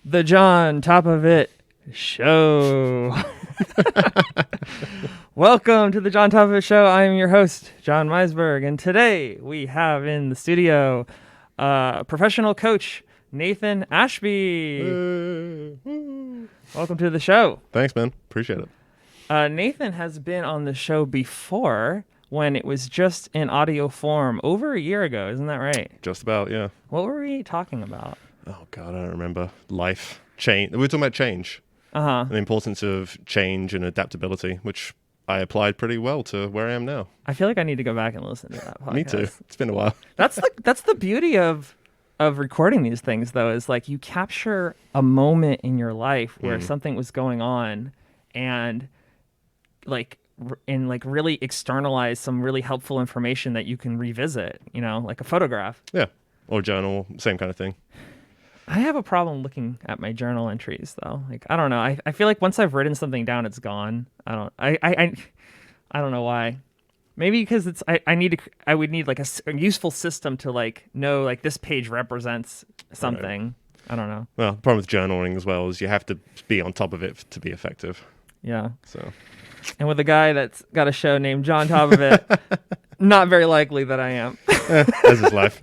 The JonTopofIt Show. Welcome to the JonTopofIt Show. I am your host, John Meisberg, and today we have in the studio professional coach Nathan Ashby. Welcome to the show. Thanks, man. Appreciate it. Nathan has been on the show before when it was just in audio form over a year ago. Isn't that right? Just about, yeah. What were we talking about? Oh, God, I don't remember. Life, change. We were talking about change. And the importance of change and adaptability, which I applied pretty well to where I am now. I feel like I need to go back and listen to that podcast. Me too. It's been a while. That's the beauty of recording these things, though, is like you capture a moment in your life where something was going on and really externalize some really helpful information that you can revisit, like a photograph. Yeah. Or journal, same kind of thing. I have a problem looking at my journal entries, though. Like, I don't know. I feel like once I've written something down, it's gone. I don't know why. Maybe because I would need like a useful system to like know like this page represents something. Right. I don't know. Well, the problem with journaling as well is you have to be on top of it to be effective. Yeah. So. And with a guy that's got a show named JonTopofIt, not very likely that I am. That's his life.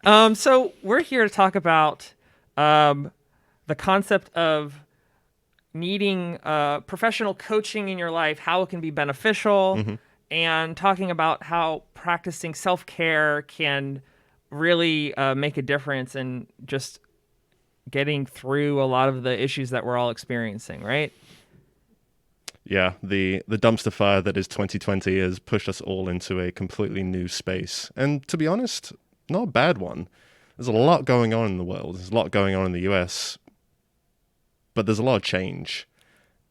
So we're here to talk about the concept of needing professional coaching in your life, how it can be beneficial, and talking about how practicing self-care can really make a difference in just getting through a lot of the issues that we're all experiencing, right? Yeah, the dumpster fire that is 2020 has pushed us all into a completely new space. And to be honest, not a bad one. There's a lot going on in the world. There's a lot going on in the US. But there's a lot of change.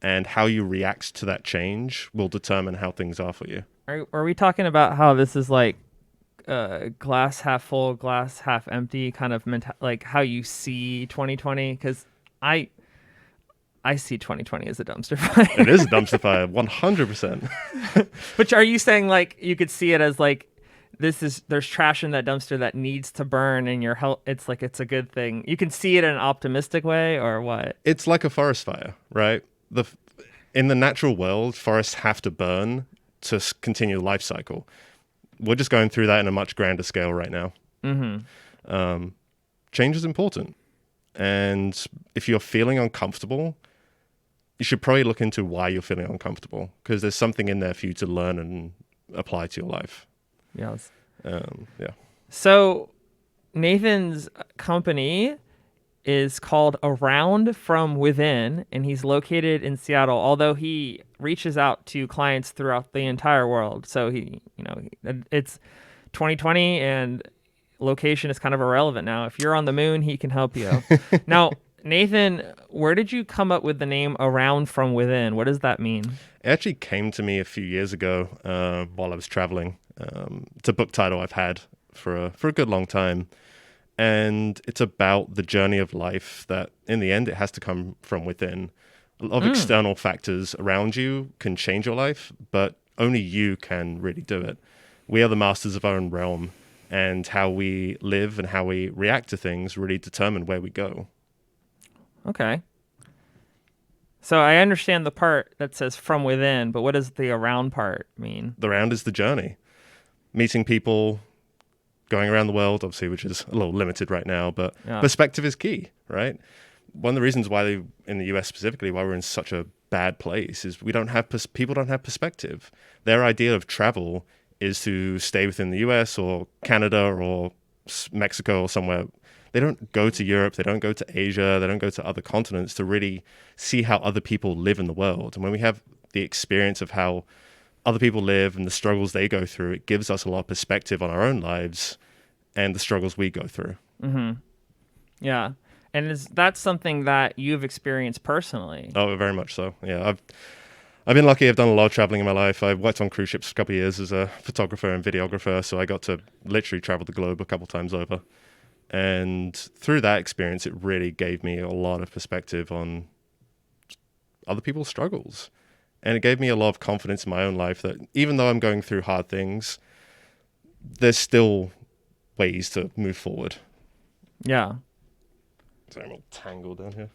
And how you react to that change will determine how things are for you. Are we talking about how this is like glass half full, glass half empty kind of like how you see 2020? Because I see 2020 as a dumpster fire. It is a dumpster fire, 100%. But are you saying like you could see it as like there's trash in that dumpster that needs to burn and your health, it's like it's a good thing. You can see it in an optimistic way or what? It's like a forest fire, right? In the natural world, forests have to burn to continue the life cycle. We're just going through that in a much grander scale right now. Change is important. And if you're feeling uncomfortable, you should probably look into why you're feeling uncomfortable, because there's something in there for you to learn and apply to your life. Yes. Yeah. So Nathan's company is called Around From Within, and he's located in Seattle, although he reaches out to clients throughout the entire world. So it's 2020 and location is kind of irrelevant now. If you're on the moon, he can help you. Now, Nathan, where did you come up with the name Around From Within? What does that mean? It actually came to me a few years ago while I was traveling. It's a book title I've had for a good long time. And it's about the journey of life that in the end, it has to come from within. A lot of external factors around you can change your life, but only you can really do it. We are the masters of our own realm, and how we live and how we react to things really determine where we go. Okay. So I understand the part that says from within, but what does the around part mean? The round is the journey. Meeting people, going around the world, obviously, which is a little limited right now, but perspective is key, right? One of the reasons why in the US specifically, why we're in such a bad place is people don't have perspective. Their idea of travel is to stay within the US or Canada or Mexico or somewhere. They don't go to Europe, they don't go to Asia, they don't go to other continents to really see how other people live in the world. And when we have the experience of how other people live and the struggles they go through, it gives us a lot of perspective on our own lives and the struggles we go through. Yeah. And is that something that you've experienced personally? Oh, very much so. Yeah, I've been lucky. I've done a lot of traveling in my life. I've worked on cruise ships for a couple of years as a photographer and videographer, so I got to literally travel the globe a couple times over. And through that experience, it really gave me a lot of perspective on other people's struggles. And it gave me a lot of confidence in my own life that even though I'm going through hard things, there's still ways to move forward. Yeah. Sorry, I'm all tangled down here.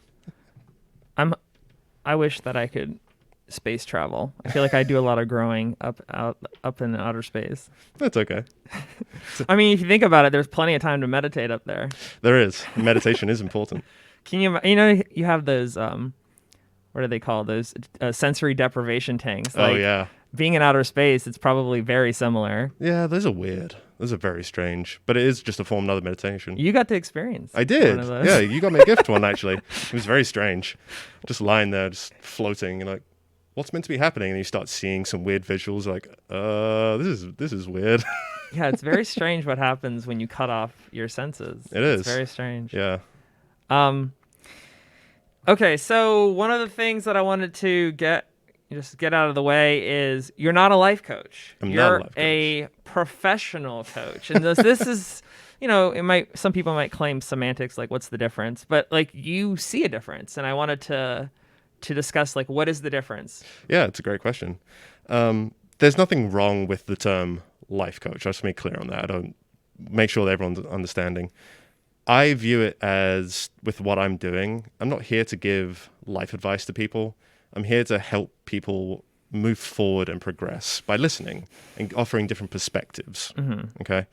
I wish that I could space travel. I feel like I do a lot of growing up in outer space. That's okay. I mean, if you think about it, there's plenty of time to meditate up there. There is. Meditation is important. Can you you have those what are they called? Those sensory deprivation tanks. Oh Like, yeah. being in outer space, it's probably very similar. Yeah, those are weird. Those are very strange. But it is just a form of another meditation. You got to experience. I did. One of those. Yeah, you got me a gift one actually. It was very strange. Just lying there, just floating, and like, what's meant to be happening? And you start seeing some weird visuals. Like, this is weird. Yeah, it's very strange what happens when you cut off your senses. It's very strange. Yeah. Okay, so one of the things that I wanted to get out of the way is you're not a life coach. You're a professional coach. And this is, some people might claim semantics, like what's the difference? But like you see a difference, and I wanted to discuss like what is the difference? Yeah, it's a great question. There's nothing wrong with the term life coach. I just make clear on that. I don't make sure that everyone's understanding. I view it as, with what I'm doing, I'm not here to give life advice to people. I'm here to help people move forward and progress by listening and offering different perspectives. Mm-hmm. Okay.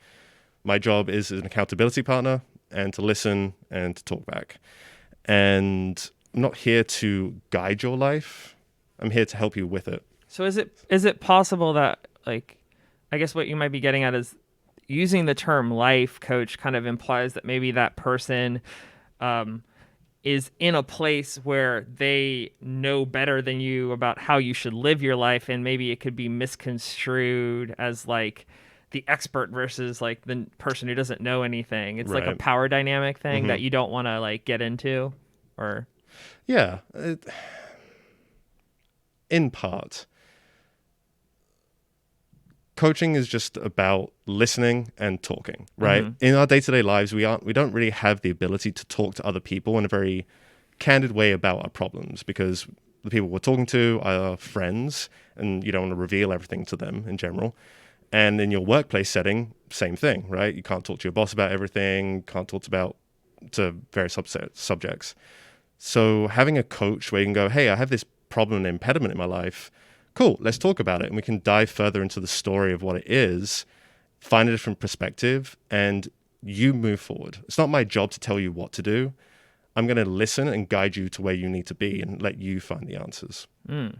My job is as an accountability partner and to listen and to talk back. And I'm not here to guide your life. I'm here to help you with it. So is it possible that, like, I guess what you might be getting at is using the term life coach kind of implies that maybe that person is in a place where they know better than you about how you should live your life, and maybe it could be misconstrued as like the expert versus like the person who doesn't know anything. It's like a power dynamic thing mm-hmm. that you don't want to like get into, or yeah, in part. Coaching is just about listening and talking, right? Mm-hmm. In our day-to-day lives, we don't really have the ability to talk to other people in a very candid way about our problems, because the people we're talking to are our friends, and you don't want to reveal everything to them in general. And in your workplace setting, same thing, right? You can't talk to your boss about everything, can't talk to various subjects. So having a coach where you can go, hey, I have this problem and impediment in my life. Cool, let's talk about it. And we can dive further into the story of what it is, find a different perspective, and you move forward. It's not my job to tell you what to do. I'm going to listen and guide you to where you need to be and let you find the answers. Mm.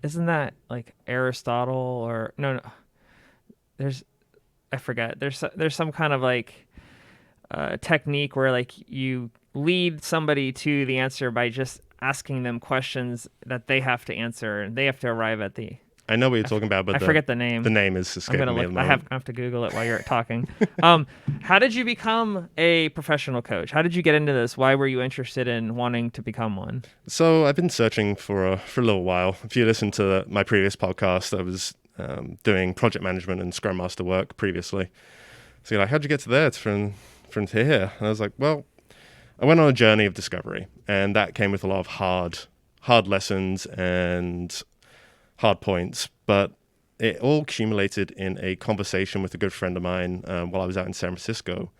Isn't that like Aristotle or no? I forget. There's some kind of like technique where like you lead somebody to the answer by just asking them questions that they have to answer, and they have to arrive at the... I know what you're talking about, but I forget the name. The name is escaping me. I have to Google it while you're talking. How did you become a professional coach? How did you get into this? Why were you interested in wanting to become one? So I've been searching for a little while. If you listen to my previous podcast, I was doing project management and Scrum Master work previously. So you're like, how'd you get to there from to here? And I was like, well, I went on a journey of discovery, and that came with a lot of hard lessons and hard points, but it all accumulated in a conversation with a good friend of mine while I was out in San Francisco.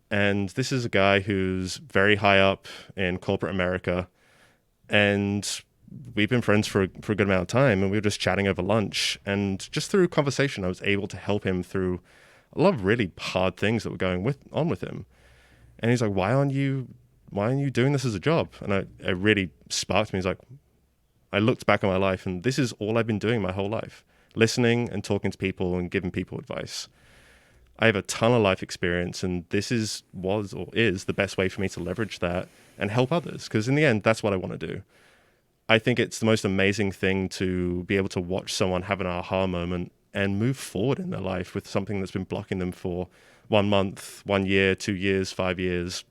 And this is a guy who's very high up in corporate America, and we've been friends for a good amount of time, and we were just chatting over lunch, and just through conversation, I was able to help him through a lot of really hard things that were going on with him. And he's like, why aren't you doing this as a job? And it really sparked me. He's like, I looked back on my life, and this is all I've been doing my whole life, listening and talking to people and giving people advice. I have a ton of life experience, and this is the best way for me to leverage that and help others, because in the end, that's what I want to do. I think it's the most amazing thing to be able to watch someone have an aha moment and move forward in their life with something that's been blocking them for 1 month, 1 year, 2 years, 5 years,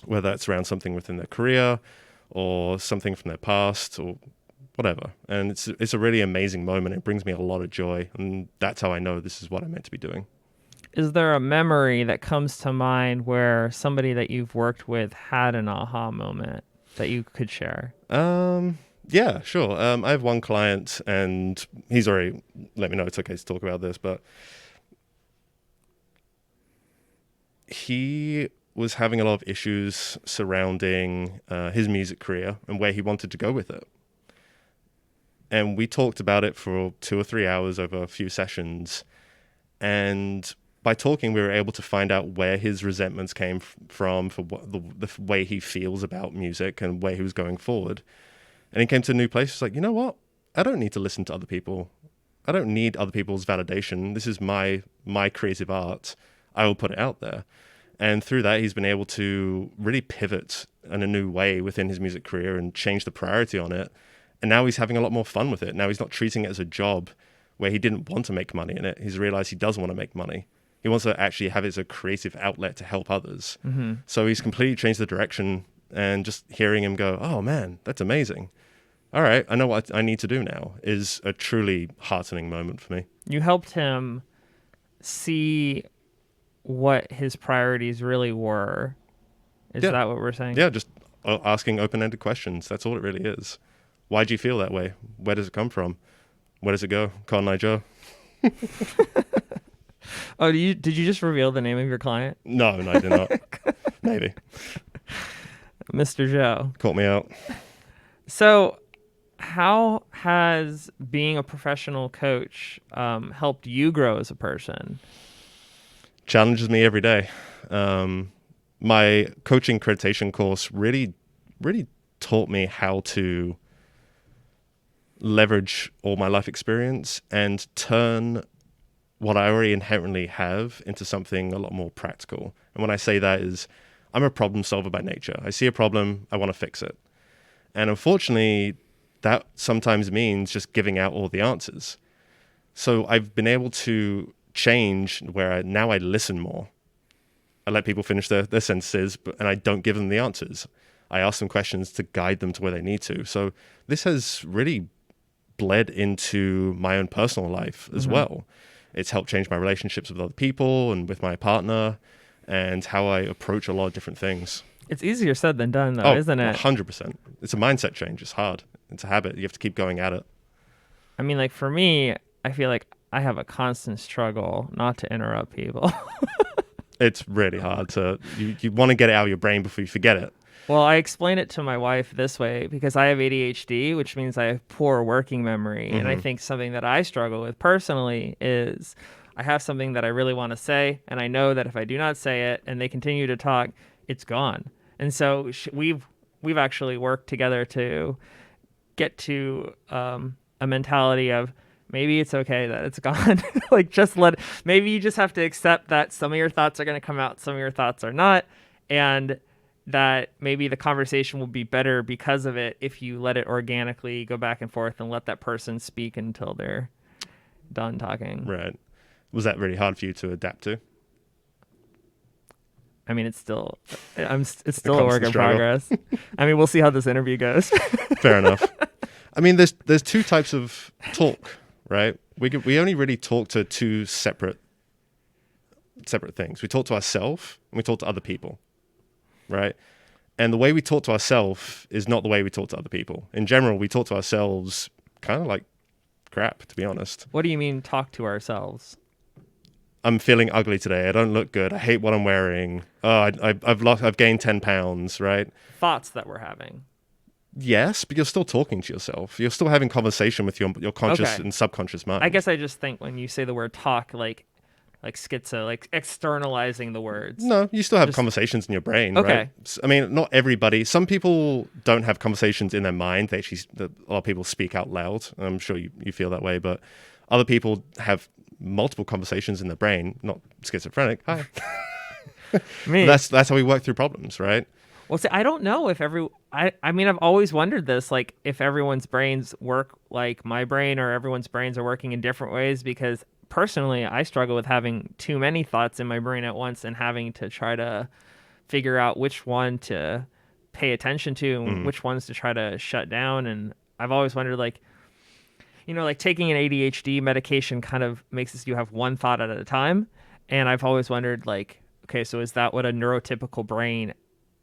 whether it's around something within their career or something from their past or whatever. And it's a really amazing moment. It brings me a lot of joy, and that's how I know this is what I'm meant to be doing. Is there a memory that comes to mind where somebody that you've worked with had an aha moment that you could share? Yeah, sure. I have one client, and he's already let me know it's okay to talk about this, but he was having a lot of issues surrounding his music career and where he wanted to go with it. And we talked about it for 2 or 3 hours over a few sessions. And by talking, we were able to find out where his resentments came from for what the way he feels about music and where he was going forward. And he came to a new place. He's like, you know what? I don't need to listen to other people. I don't need other people's validation. This is my creative art. I will put it out there. And through that, he's been able to really pivot in a new way within his music career and change the priority on it. And now he's having a lot more fun with it. Now he's not treating it as a job where he didn't want to make money in it. He's realized he does want to make money. He wants to actually have it as a creative outlet to help others. Mm-hmm. So he's completely changed the direction, and just hearing him go, oh man, that's amazing. All right, I know what I need to do now, is a truly heartening moment for me. You helped him see what his priorities really were. Is that what we're saying? Yeah, just asking open-ended questions. That's all it really is. Why do you feel that way? Where does it come from? Where does it go? Cotton Eye Joe. Oh, did you just reveal the name of your client? No, I did not. Maybe. Mr. Joe. Caught me out. So how has being a professional coach helped you grow as a person? Challenges me every day. My coaching accreditation course really taught me how to leverage all my life experience and turn what I already inherently have into something a lot more practical. And when I say that is, I'm a problem solver by nature. I see a problem, I want to fix it. And unfortunately, that sometimes means just giving out all the answers. So I've been able to change where now I listen more. I let people finish their sentences, and I don't give them the answers. I ask them questions to guide them to where they need to. So this has really bled into my own personal life as well. It's helped change my relationships with other people and with my partner, and how I approach a lot of different things. It's easier said than done, though, isn't it? 100%. It's a mindset change. It's hard. It's a habit. You have to keep going at it. I mean, like, for me, I feel like I have a constant struggle not to interrupt people. It's really hard to, you want to get it out of your brain before you forget it. Well, I explain it to my wife this way because I have ADHD, which means I have poor working memory. Mm-hmm. And I think something that I struggle with personally is I have something that I really want to say, and I know that if I do not say it and they continue to talk, it's gone. And so we've actually worked together to get to a mentality of maybe it's okay that it's gone. Like, just maybe you just have to accept that some of your thoughts are going to come out, some of your thoughts are not. And that maybe the conversation will be better because of it if you let it organically go back and forth and let that person speak until they're done talking. Right. Was that really hard for you to adapt to? I mean, it's still a work in progress. I mean, we'll see how this interview goes. Fair enough. I mean, there's two types of talk, right? We only really talk to two separate things. We talk to ourselves and we talk to other people. Right? And the way we talk to ourselves is not the way we talk to other people. In general, we talk to ourselves kind of like crap, to be honest. What do you mean talk to ourselves? I'm feeling ugly today. I don't look good. I hate what I'm wearing. Oh, I've gained 10 pounds, right? Thoughts that we're having. Yes, but you're still talking to yourself. You're still having conversation with your conscious and subconscious mind. I guess I just think when you say the word talk, like schizo, like externalizing the words. No, you still have conversations in your brain, right? I mean, not everybody. Some people don't have conversations in their mind. A lot of people speak out loud. I'm sure you feel that way, but other people have multiple conversations in their brain, not schizophrenic. Hi. That's how we work through problems, right? Well, see, I don't know if I mean, I've always wondered this, like if everyone's brains work like my brain or everyone's brains are working in different ways, because personally, I struggle with having too many thoughts in my brain at once and having to try to figure out which one to pay attention to and which ones to try to shut down. And I've always wondered, like, you know, like taking an ADHD medication kind of makes you have one thought at a time. And I've always wondered, like, okay, so is that what a neurotypical brain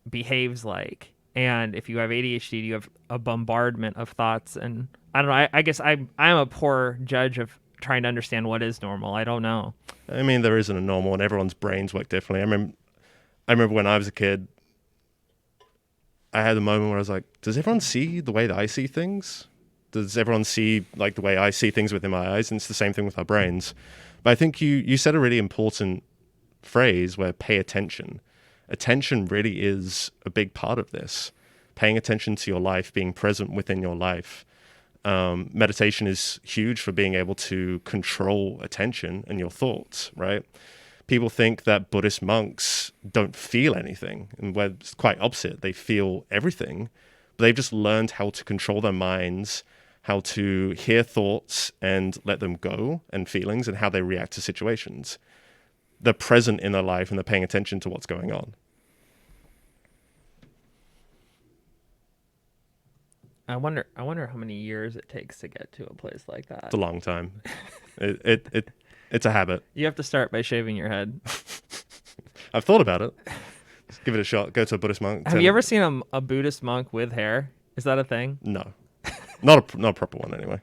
behaves like? And if you have ADHD, you have a bombardment of thoughts. And I don't know, I guess I'm a poor judge of trying to understand what is normal. I don't know. I mean, there isn't a normal, and everyone's brains work differently. I remember I remember when I was a kid, I had a moment where I was like, does everyone see the way that I see things? Does everyone see like the way I see things within my eyes? And it's the same thing with our brains. But I think you said a really important phrase where pay attention. Attention really is a big part of this. Paying attention to your life, being present within your life. Meditation is huge for being able to control attention and your thoughts, right? People think that Buddhist monks don't feel anything, and where it's quite opposite. They feel everything, but they've just learned how to control their minds, how to hear thoughts and let them go, and feelings, and how they react to situations. They're present in their life and they're paying attention to what's going on. I wonder how many years it takes to get to a place like that. It's a long time. It's a habit. You have to start by shaving your head. I've thought about it. Just give it a shot. Go to a Buddhist monk. Have you ever seen a Buddhist monk with hair? Is that a thing? No, not a proper one anyway.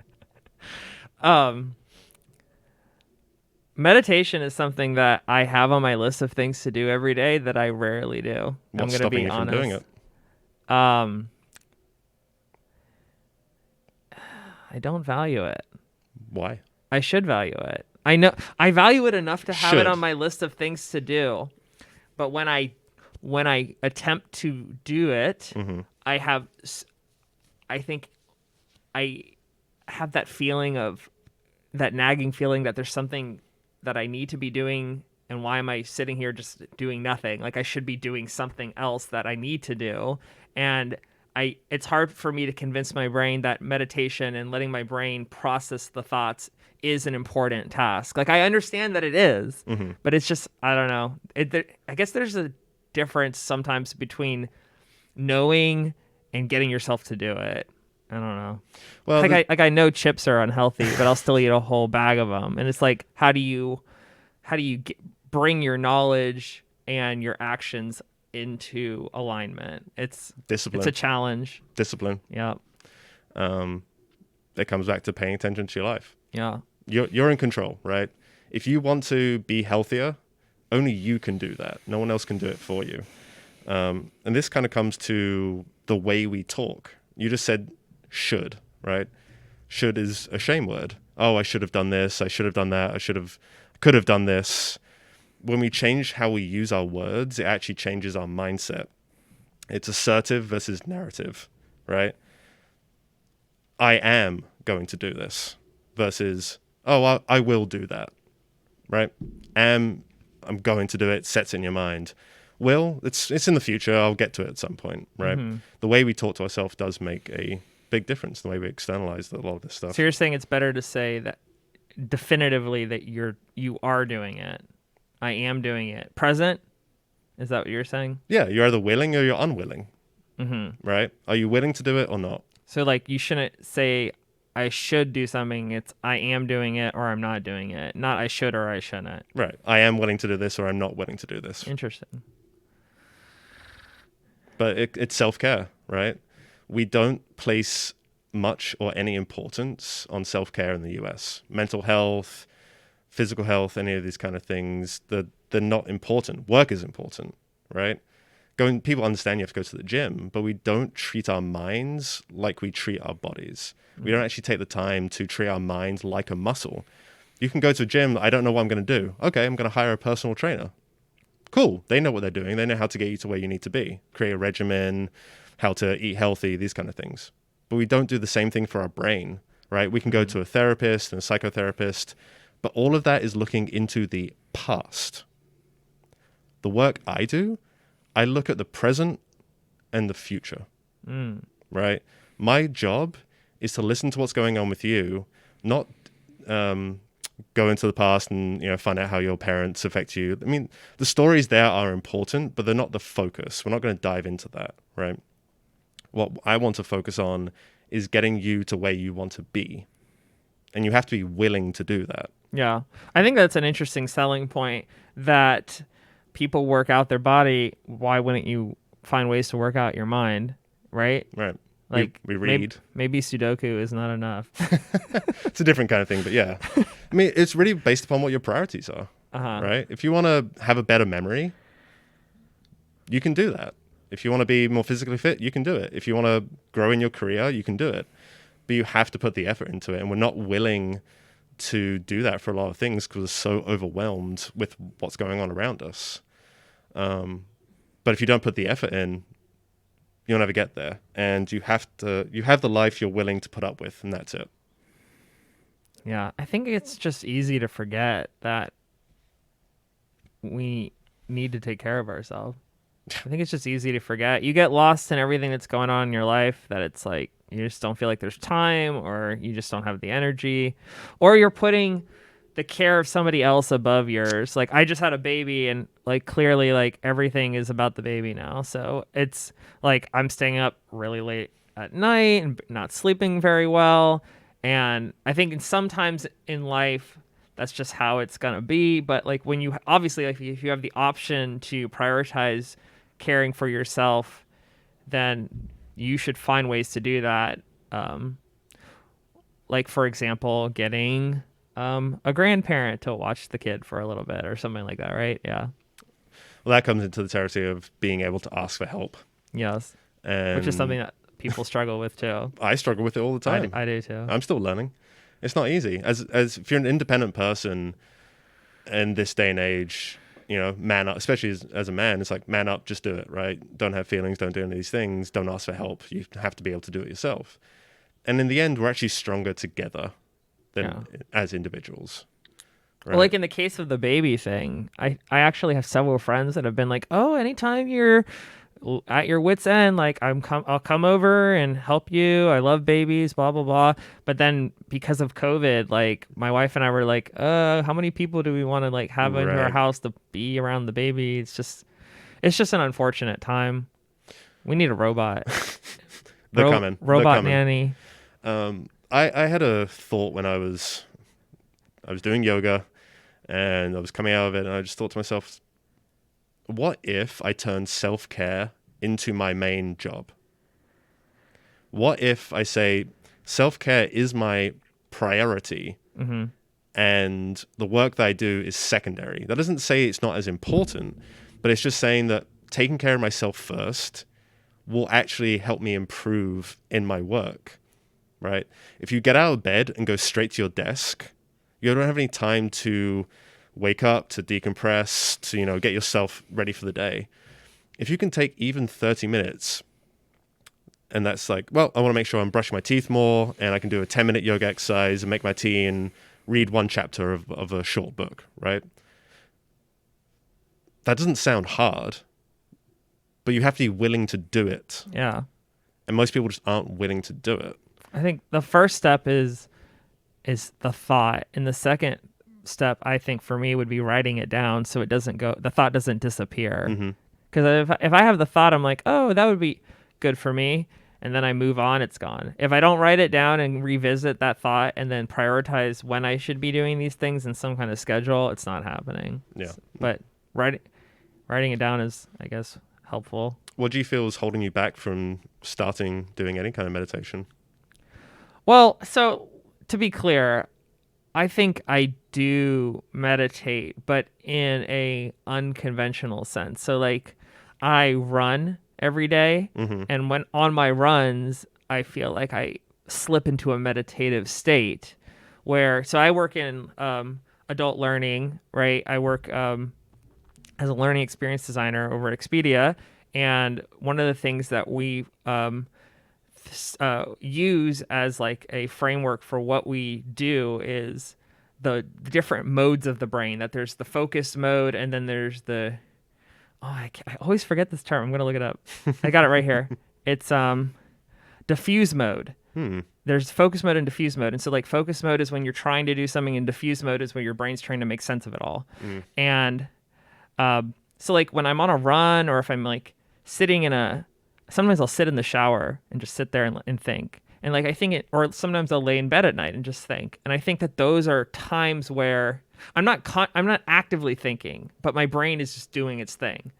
Meditation is something that I have on my list of things to do every day that I rarely do. What's I'm going to be stopping you from honest. doing it? I don't value it. Why? I should value it. I know I value it enough to have it Should. on my list of things to do. But when I attempt to do it, I think I have that feeling of that nagging feeling that there's something that I need to be doing, and why am I sitting here just doing nothing? Like I should be doing something else that I need to do. And it's hard for me to convince my brain that meditation and letting my brain process the thoughts is an important task. Like I understand that it is, but it's just, I don't know. I guess there's a difference sometimes between knowing and getting yourself to do it. I don't know. Well, I know chips are unhealthy, but I'll still eat a whole bag of them. And it's like, how do you bring your knowledge and your actions into alignment? It's discipline. It's a challenge. Discipline. Yeah. It comes back to paying attention to your life. Yeah. You're in control, right? If you want to be healthier, only you can do that. No one else can do it for you. And this kind of comes to the way we talk. You just said should, right? Should is a shame word. Oh, I should have done this. I should have done that. Could have done this. When we change how we use our words, it actually changes our mindset. It's assertive versus narrative, right? I am going to do this versus, oh, I will do that, right? I'm going to do it, sets in your mind. Will, it's in the future, I'll get to it at some point, right? The way we talk to ourselves does make a big difference, the way we externalize a lot of this stuff. So you're saying it's better to say that definitively that you are doing it. I am doing it. Present? Is that what you're saying? Yeah, you're either willing or you're unwilling, right? Are you willing to do it or not? So like you shouldn't say I should do something. It's I am doing it or I'm not doing it. Not I should or I shouldn't. Right. I am willing to do this or I'm not willing to do this. Interesting. But it's self-care, right? We don't place much or any importance on self-care in the US. Mental health, physical health, any of these kind of things, they're not important. Work is important, right? People understand you have to go to the gym, but we don't treat our minds like we treat our bodies. We don't actually take the time to treat our minds like a muscle. You can go to a gym, I don't know what I'm going to do. Okay, I'm going to hire a personal trainer. Cool. They know what they're doing. They know how to get you to where you need to be. Create a regimen, how to eat healthy, these kind of things. But we don't do the same thing for our brain, right? We can go to a therapist and a psychotherapist, but all of that is looking into the past. The work I do, I look at the present and the future, right? My job is to listen to what's going on with you, not go into the past and find out how your parents affect you. I mean, the stories there are important, but they're not the focus. We're not going to dive into that, right? What I want to focus on is getting you to where you want to be. And you have to be willing to do that. Yeah. I think that's an interesting selling point that people work out their body. Why wouldn't you find ways to work out your mind, right? Right. Like we read. Maybe Sudoku is not enough. It's a different kind of thing, but yeah. I mean, it's really based upon what your priorities are, right? If you want to have a better memory, you can do that. If you want to be more physically fit, you can do it. If you want to grow in your career, you can do it. But you have to put the effort into it. And we're not willing to do that for a lot of things because we're so overwhelmed with what's going on around us. But if you don't put the effort in, you'll never get there. And you have the life you're willing to put up with, and that's it. Yeah, I think it's just easy to forget that we need to take care of ourselves. I think it's just easy to forget. You get lost in everything that's going on in your life, that it's like you just don't feel like there's time, or you just don't have the energy, or you're putting the care of somebody else above yours. Like, I just had a baby, and like clearly like everything is about the baby now. So it's like I'm staying up really late at night and not sleeping very well. And I think sometimes in life that's just how it's gonna be. But like when you obviously, like, if you have the option to prioritize caring for yourself, then you should find ways to do that. Like, for example, getting a grandparent to watch the kid for a little bit or something like that, right? Yeah. Well, that comes into the territory of being able to ask for help. Yes. And which is something that people struggle with too. I struggle with it all the time. I do too. I'm still learning. It's not easy. As if you're an independent person in this day and age, you know, man up, especially as a man, it's like, man up, just do it, right? Don't have feelings, don't do any of these things, don't ask for help. You have to be able to do it yourself. And in the end, we're actually stronger together than as individuals. Right? Well, like in the case of the baby thing, I actually have several friends that have been like, oh, anytime you're at your wit's end, like I'll come over and help you. I love babies, blah blah blah. But then because of COVID, like my wife and I were like, how many people do we want to like have into our house to be around the baby? It's just an unfortunate time. We need a robot. They're coming. Robot nanny. I had a thought when I was doing yoga and I was coming out of it, and I just thought to myself, what if I turned self-care into my main job? What if I say self-care is my priority, and the work that I do is secondary? That doesn't say it's not as important, but it's just saying that taking care of myself first will actually help me improve in my work, right? If you get out of bed and go straight to your desk, you don't have any time to wake up, to decompress, to, you know, get yourself ready for the day. If you can take even 30 minutes, and that's like, well, I want to make sure I'm brushing my teeth more, and I can do a 10-minute yoga exercise and make my tea and read one chapter of a short book, right? That doesn't sound hard, but you have to be willing to do it. Yeah. And most people just aren't willing to do it. I think the first step is the thought, and the second step, I think, for me would be writing it down so the thought doesn't disappear. Because if I have the thought, I'm like, oh, that would be good for me, and then I move on, it's gone. If I don't write it down and revisit that thought and then prioritize when I should be doing these things in some kind of schedule, it's not happening. Yeah. But writing it down is, I guess, helpful. What do you feel is holding you back from starting doing any kind of meditation? Well, so to be clear, I think I do meditate, but in a unconventional sense. So like I run every day, and when on my runs, I feel like I slip into a meditative state so I work in adult learning, right? I work as a learning experience designer over at Expedia. And one of the things that we use as like a framework for what we do is the different modes of the brain. That there's the focus mode, and then there's I always forget this term. I'm gonna look it up. I got it right here. It's diffuse mode. There's focus mode and diffuse mode. And so like focus mode is when you're trying to do something, and diffuse mode is when your brain's trying to make sense of it all. And so like when I'm on a run, or if I'm like sometimes I'll sit in the shower and just sit there and think. And like I think or sometimes I'll lay in bed at night and just think. And I think that those are times where I'm not actively thinking, but my brain is just doing its thing.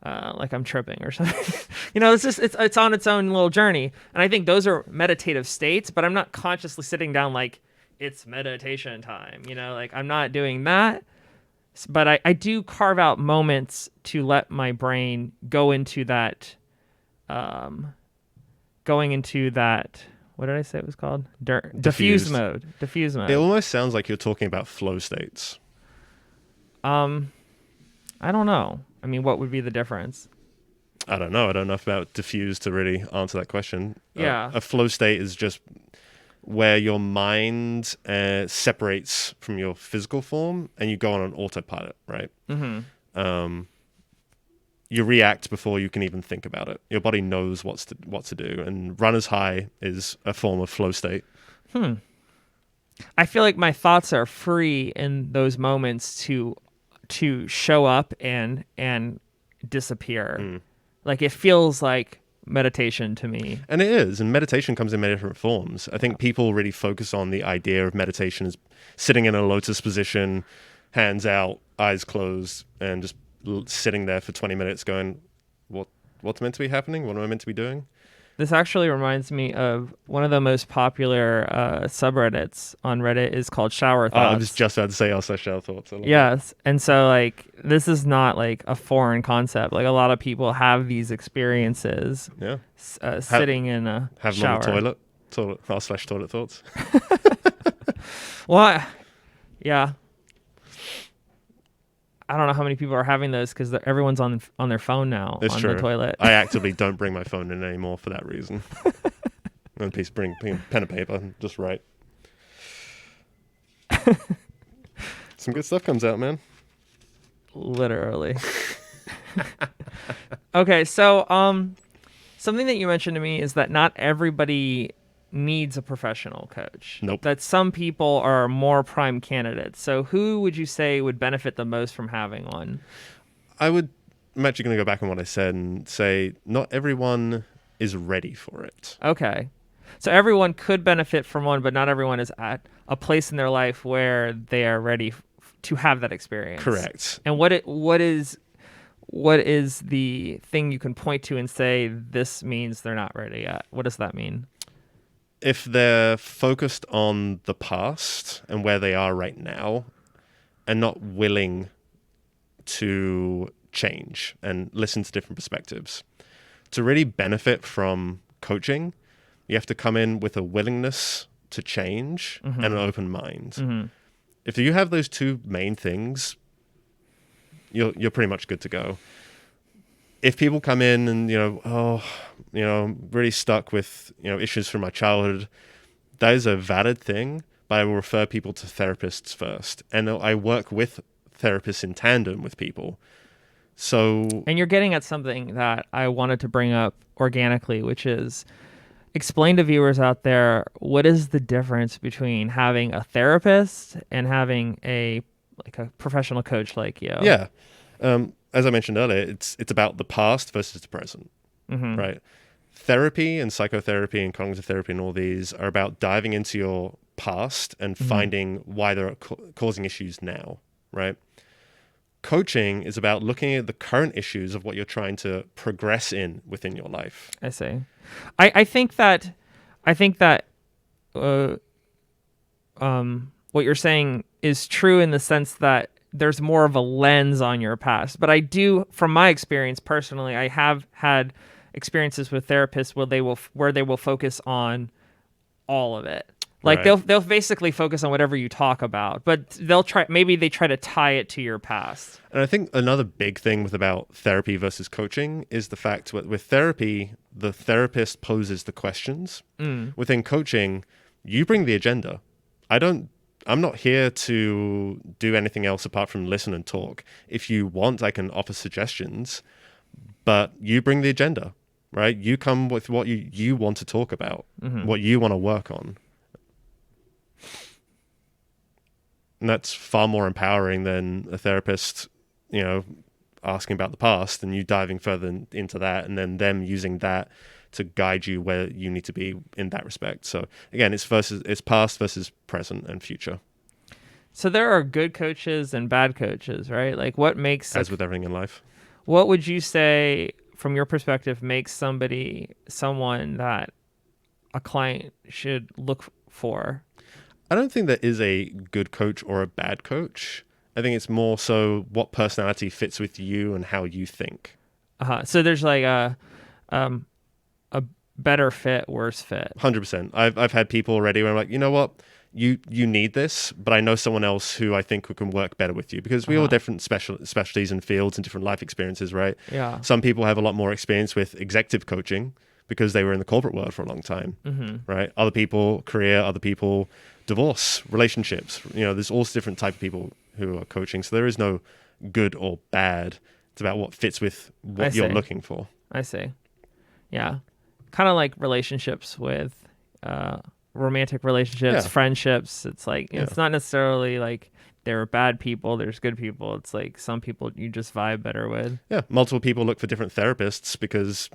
Like I'm tripping or something. It's on its own little journey. And I think those are meditative states, but I'm not consciously sitting down like it's meditation time. Like I'm not doing that. But I do carve out moments to let my brain go into that, um, going into that. What did I say it was called? Diffuse Diffused. mode. Diffuse It mode. almost sounds like you're talking about flow states. Um, I don't know. I mean, what would be the difference? I don't know. I don't know enough about diffuse to really answer that question. Yeah. A flow state is just where your mind separates from your physical form and you go on an autopilot, right? Mm-hmm. Um, you react before you can even think about it. Your body knows what to do, and runner's high is a form of flow state. I feel like my thoughts are free in those moments to show up and disappear. Like it feels like meditation to me. And it is, and meditation comes in many different forms. I think people really focus on the idea of meditation as sitting in a lotus position, hands out, eyes closed, and just sitting there for 20 minutes going, what's meant to be happening? What am I meant to be doing? This actually reminds me of one of the most popular subreddits on Reddit is called Shower I was Thoughts. just about to say also shower thoughts. I love Yes. And so like this is not like a foreign concept. Like a lot of people have these experiences that. Yeah. sitting in a Have them shower. on the toilet / toilet thoughts. Well, yeah. I don't know how many people are having those because everyone's on their phone now It's on true. the toilet. I actively don't bring my phone in anymore for that reason. And please bring pen and paper and just write. Some good stuff comes out, man. Literally. Okay, so something that you mentioned to me is that not everybody needs a professional coach. Nope. That some people are more prime candidates. So who would you say would benefit the most from having one? I'm actually going to go back on what I said and say not everyone is ready for it. Okay. So everyone could benefit from one, but not everyone is at a place in their life where they are ready to have that experience. Correct. And what is the thing you can point to and say this means they're not ready yet? What does that mean? If they're focused on the past and where they are right now and not willing to change and listen to different perspectives, to really benefit from coaching, you have to come in with a willingness to change and an open mind. If you have those two main things, you're pretty much good to go. If people come in and, really stuck with, issues from my childhood, that is a valid thing, but I will refer people to therapists first. And I work with therapists in tandem with people. So, And you're getting at something that I wanted to bring up organically, which is explain to viewers out there, what is the difference between having a therapist and having a professional coach like you? yeah. As I mentioned earlier, it's about the past versus the present, right? Therapy and psychotherapy and cognitive therapy and all these are about diving into your past and finding why they're causing issues now, right? Coaching is about looking at the current issues of what you're trying to progress in within your life. I see. I think that what you're saying is true in the sense that there's more of a lens on your past. But I do, from my experience personally, I have had experiences with therapists where they will focus on all of it. Like Right. they'll basically focus on whatever you talk about, but maybe they try to tie it to your past. And I think another big thing about therapy versus coaching is the fact that with therapy, the therapist poses the questions. Within coaching, you bring the agenda. I'm not here to do anything else apart from listen and talk. If you want, I can offer suggestions, but you bring the agenda, right? You come with what you want to talk about, what you want to work on. And that's far more empowering than a therapist, asking about the past and you diving further into that and then them using that to guide you where you need to be in that respect. So again, it's past versus present and future. So there are good coaches and bad coaches, right? Like what makes As with everything in life. What would you say from your perspective makes someone that a client should look for? I don't think there is a good coach or a bad coach. I think it's more so what personality fits with you and how you think. So there's like um, a better fit, worse fit. 100%. I've had people already where I'm like, you know what? You need this, but I know someone else who I think who can work better with you, because we all have different specialties and fields and different life experiences, right? Yeah. Some people have a lot more experience with executive coaching because they were in the corporate world for a long time, right? Other people, career, other people, divorce, relationships. There's all different type of people who are coaching. So there is no good or bad. It's about what fits with what you're looking for. I see. Yeah. Kind of like relationships with romantic relationships, friendships. It's like, it's not necessarily like there are bad people, there's good people. It's like some people you just vibe better with. Yeah. Multiple people look for different therapists because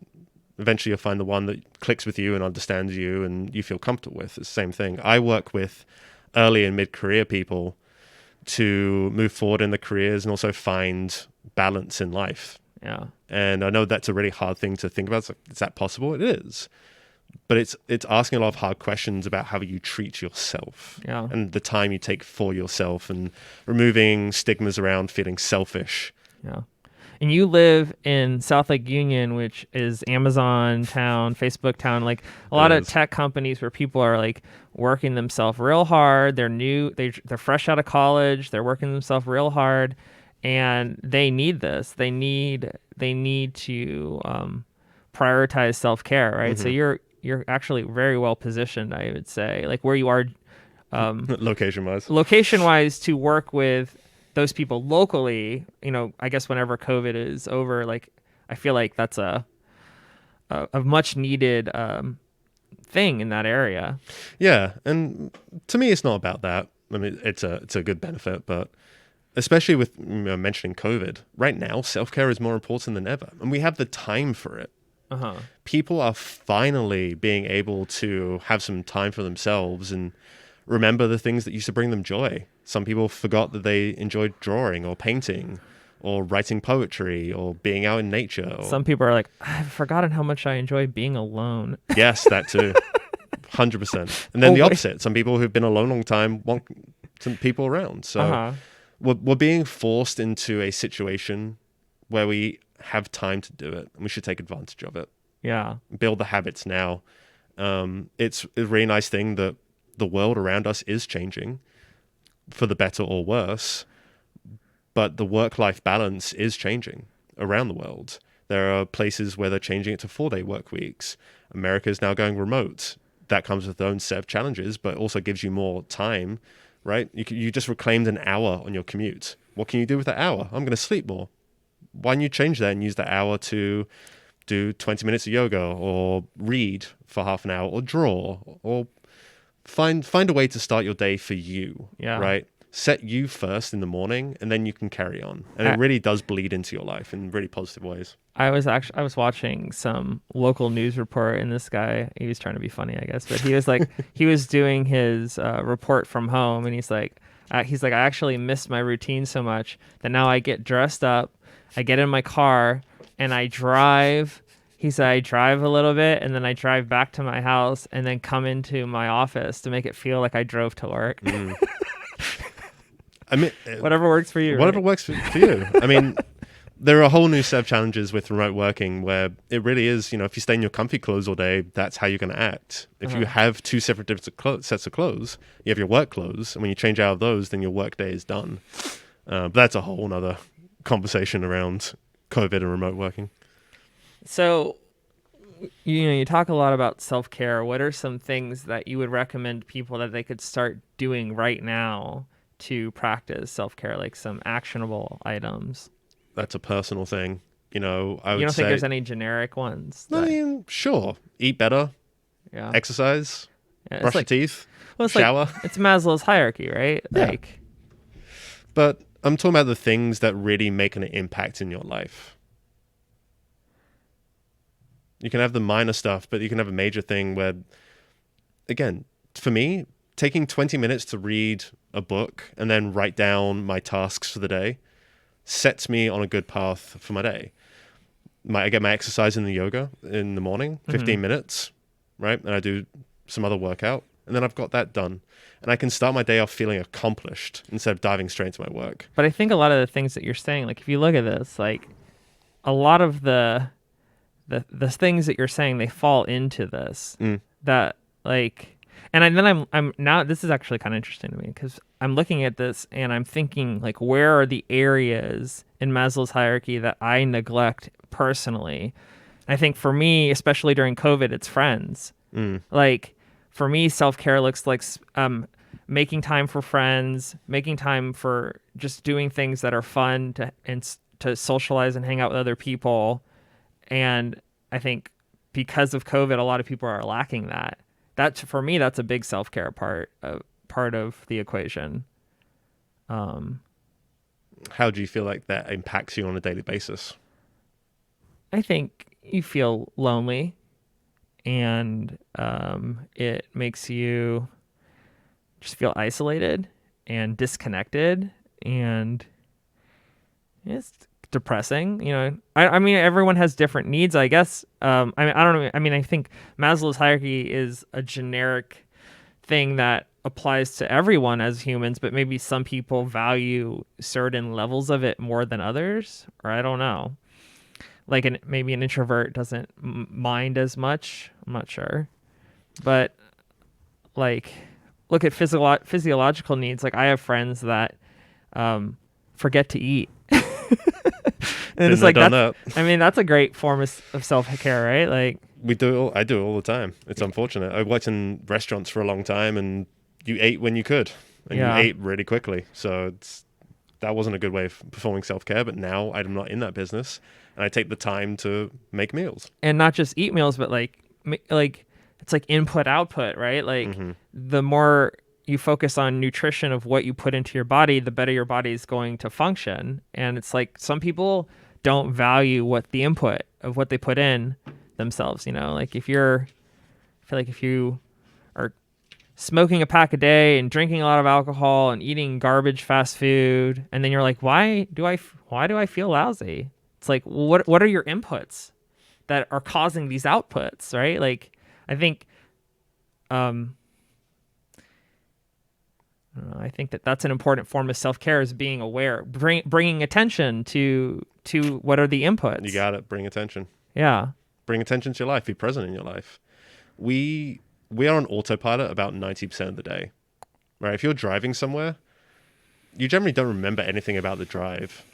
eventually you'll find the one that clicks with you and understands you and you feel comfortable with. It's the same thing. I work with early and mid-career people to move forward in their careers and also find balance in life. Yeah. And I know that's a really hard thing to think about. It's like, is that possible? It is. But it's asking a lot of hard questions about how you treat yourself and the time you take for yourself and removing stigmas around feeling selfish. Yeah. And you live in South Lake Union, which is Amazon town, Facebook town, like a lot of tech companies where people are like working themselves real hard. They're new, they're fresh out of college, they're working themselves real hard, and they need this. They need to prioritize self-care, right? So you're actually very well positioned, I would say, like where you are location-wise to work with those people locally. I guess whenever COVID is over, like I feel like that's a much needed thing in that area. Yeah, and to me, it's not about that. I mean, it's a good benefit, but especially with mentioning COVID, right now, self-care is more important than ever, and we have the time for it. People are finally being able to have some time for themselves and remember the things that used to bring them joy. Some people forgot that they enjoyed drawing or painting or writing poetry or being out in nature. Some people are like, I've forgotten how much I enjoy being alone. Yes, that too. 100%. And then the opposite. Some people who've been alone a long time want some people around. So we're being forced into a situation where we have time to do it, and we should take advantage of it. Yeah. Build the habits now. It's a really nice thing that the world around us is changing for the better or worse, but the work-life balance is changing around the world. There are places where they're changing it to 4-day work weeks. America is now going remote. That comes with its own set of challenges, but also gives you more time, right? You just reclaimed an hour on your commute. What can you do with that hour? I'm going to sleep more. Why don't you change that and use that hour to do 20 minutes of yoga or read for half an hour or draw or find a way to start your day for you, right? Set you first in the morning, and then you can carry on. And it really does bleed into your life in really positive ways. I was watching some local news report, and this guy, he was trying to be funny, I guess, but he was like, he was doing his report from home, and he's like, I actually missed my routine so much that now I get dressed up, I get in my car, and I drive. He said, I drive a little bit, and then I drive back to my house, and then come into my office to make it feel like I drove to work. I mean, whatever works for you. Whatever works for you. I mean, there are a whole new set of challenges with remote working where it really is, if you stay in your comfy clothes all day, that's how you're going to act. If you have two separate different sets of clothes, you have your work clothes, and when you change out of those, then your work day is done. But that's a whole other conversation around COVID and remote working. So, you talk a lot about self-care. What are some things that you would recommend people that they could start doing right now to practice self-care, like some actionable items? That's a personal thing. I would You don't think there's any generic ones? I mean, sure. Eat better. Yeah. Exercise. Brush your teeth. Well, shower. It's Maslow's hierarchy, right? Yeah. But I'm talking about the things that really make an impact in your life. You can have the minor stuff, but you can have a major thing where, again, for me, taking 20 minutes to read a book and then write down my tasks for the day sets me on a good path for my day. I get my exercise in the yoga in the morning, 15 minutes, right? And I do some other workout, and then I've got that done. And I can start my day off feeling accomplished instead of diving straight into my work. But I think a lot of the things that you're saying, like if you look at this, like a lot of the things that you're saying, they fall into this. That like, and then I'm now, this is actually kind of interesting to me because I'm looking at this and I'm thinking like, where are the areas in Maslow's hierarchy that I neglect personally? I think for me, especially during COVID, it's friends. Like for me, self-care looks like making time for friends, making time for just doing things that are fun to socialize and hang out with other people. And I think because of COVID, a lot of people are lacking that. That for me, that's a big self-care part of the equation. How do you feel like that impacts you on a daily basis? I think you feel lonely, and it makes you just feel isolated and disconnected, and it's depressing. I mean, everyone has different needs, I guess. I don't know. I mean, I think Maslow's hierarchy is a generic thing that applies to everyone as humans, but maybe some people value certain levels of it more than others, or I don't know. Like maybe an introvert doesn't mind as much. I'm not sure, but like look at physiological needs. Like I have friends that forget to eat. And it's like that. I mean, that's a great form of self-care, right? Like I do it all the time. It's unfortunate. I worked in restaurants for a long time, and you ate when you could, and you ate really quickly. So that wasn't a good way of performing self-care. But now I'm not in that business, and I take the time to make meals, and not just eat meals, but like it's like input output, right? Like the more you focus on nutrition of what you put into your body, the better your body is going to function. And it's like some people don't value what the input of what they put in themselves. Like I feel like if you are smoking a pack a day and drinking a lot of alcohol and eating garbage fast food, and then you're like, why do I feel lousy? It's like, well, what are your inputs that are causing these outputs, right? Like I think I think that's an important form of self-care, is being aware, bringing attention to what are the inputs. You got it. Bring attention. Yeah. Bring attention to your life. Be present in your life. We are on autopilot about 90% of the day, right? If you're driving somewhere, you generally don't remember anything about the drive.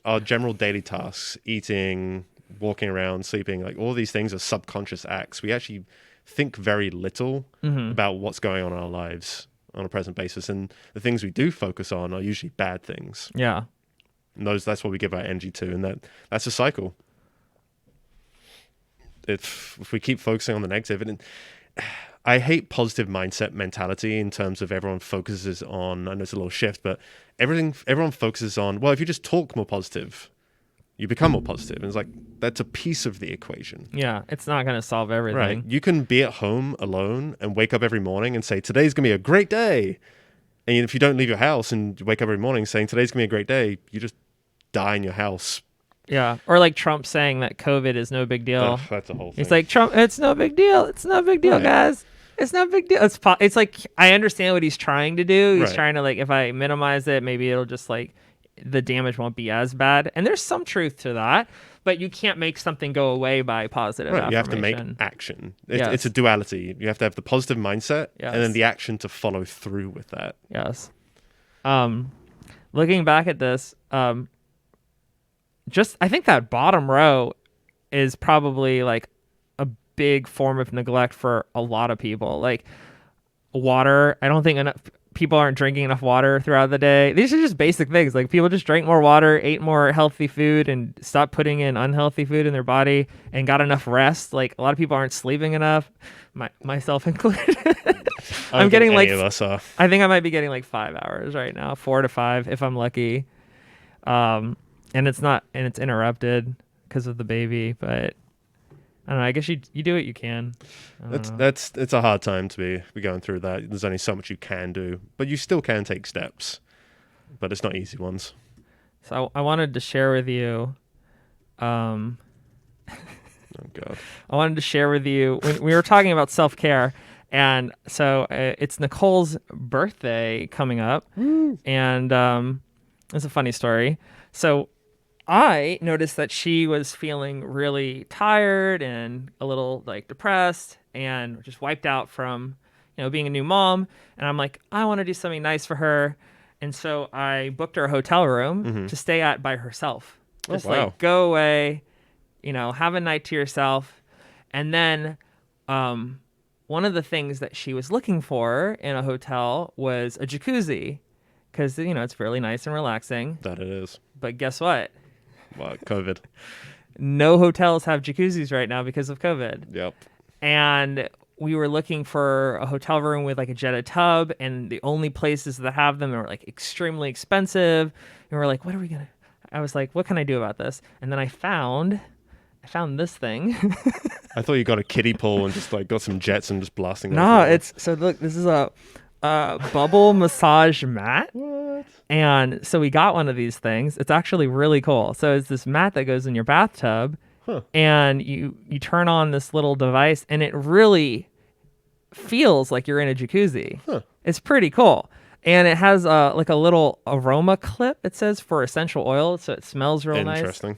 Our general daily tasks, eating, walking around, sleeping, like all these things are subconscious acts. We actually think very little about what's going on in our lives on a present basis, and the things we do focus on are usually bad things. Yeah, and that's what we give our energy to, and that's a cycle. If we keep focusing on the negative, and I hate positive mindset mentality in terms of everyone focuses on. I know it's a little shift, but everyone focuses on. Well, if you just talk more positive, you become more positive. And it's like, that's a piece of the equation. Yeah, it's not going to solve everything. Right. You can be at home alone and wake up every morning and say, today's going to be a great day. And if you don't leave your house and wake up every morning saying, today's going to be a great day, you just die in your house. Yeah. Or like Trump saying that COVID is no big deal. That's a whole thing. It's like, Trump, it's no big deal. It's no big deal, guys. It's no big deal. It's like, I understand what he's trying to do. He's trying to, like, if I minimize it, maybe it'll just like, the damage won't be as bad. And there's some truth to that, but you can't make something go away by positive affirmation. You have to make action. It's a duality. You have to have the positive mindset and then the action to follow through with that. Yes. Looking back at this, I think that bottom row is probably like a big form of neglect for a lot of people. Like water, I don't think enough people aren't drinking enough water throughout the day. These are just basic things. Like people just drank more water, ate more healthy food, and stopped putting in unhealthy food in their body, and got enough rest. Like a lot of people aren't sleeping enough, myself included. I'm getting like, I think I might be getting like 5 hours right now, 4 to 5 if I'm lucky. And it's interrupted because of the baby, but I don't know. I guess you do what you can. It's a hard time to be going through that. There's only so much you can do, but you still can take steps, but it's not easy ones. So I wanted to share with you, Oh God. I wanted to share with you when we were talking about self-care, and so it's Nicole's birthday coming up, and it's a funny story. So I noticed that she was feeling really tired and a little like depressed and just wiped out from, being a new mom. And I'm like, I want to do something nice for her. And so I booked her a hotel room to stay at by herself. Just wow. like go away, have a night to yourself. And then one of the things that she was looking for in a hotel was a jacuzzi because, it's really nice and relaxing. That it is. But guess what? What, COVID? No hotels have jacuzzis right now because of COVID. Yep. And we were looking for a hotel room with like a jetted tub, and the only places that have them are like extremely expensive. And we're like, what are we gonna? I was like, what can I do about this? And then I found this thing. I thought you got a kiddie pool and just like got some jets and just blasting. No, look, this is a bubble massage mat. What? And so we got one of these things. It's actually really cool. So it's this mat that goes in your bathtub, and you turn on this little device, and it really feels like you're in a jacuzzi. It's pretty cool. And it has like a little aroma clip, it says, for essential oil, so it smells real nice. Interesting.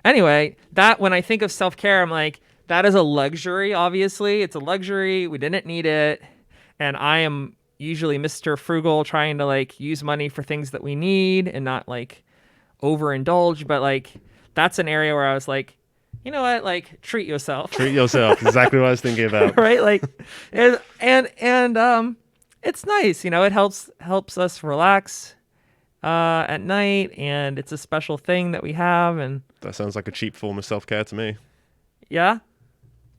Anyway, that when I think of self-care, I'm like, that is a luxury, obviously. It's a luxury. We didn't need it. And I am usually Mr. Frugal, trying to like use money for things that we need and not like overindulge. But like, that's an area where I was like, you know what? Like, treat yourself. Treat yourself. Exactly what I was thinking about. Right? Like, and it's nice. It helps us relax at night, and it's a special thing that we have. And that sounds like a cheap form of self-care to me. Yeah.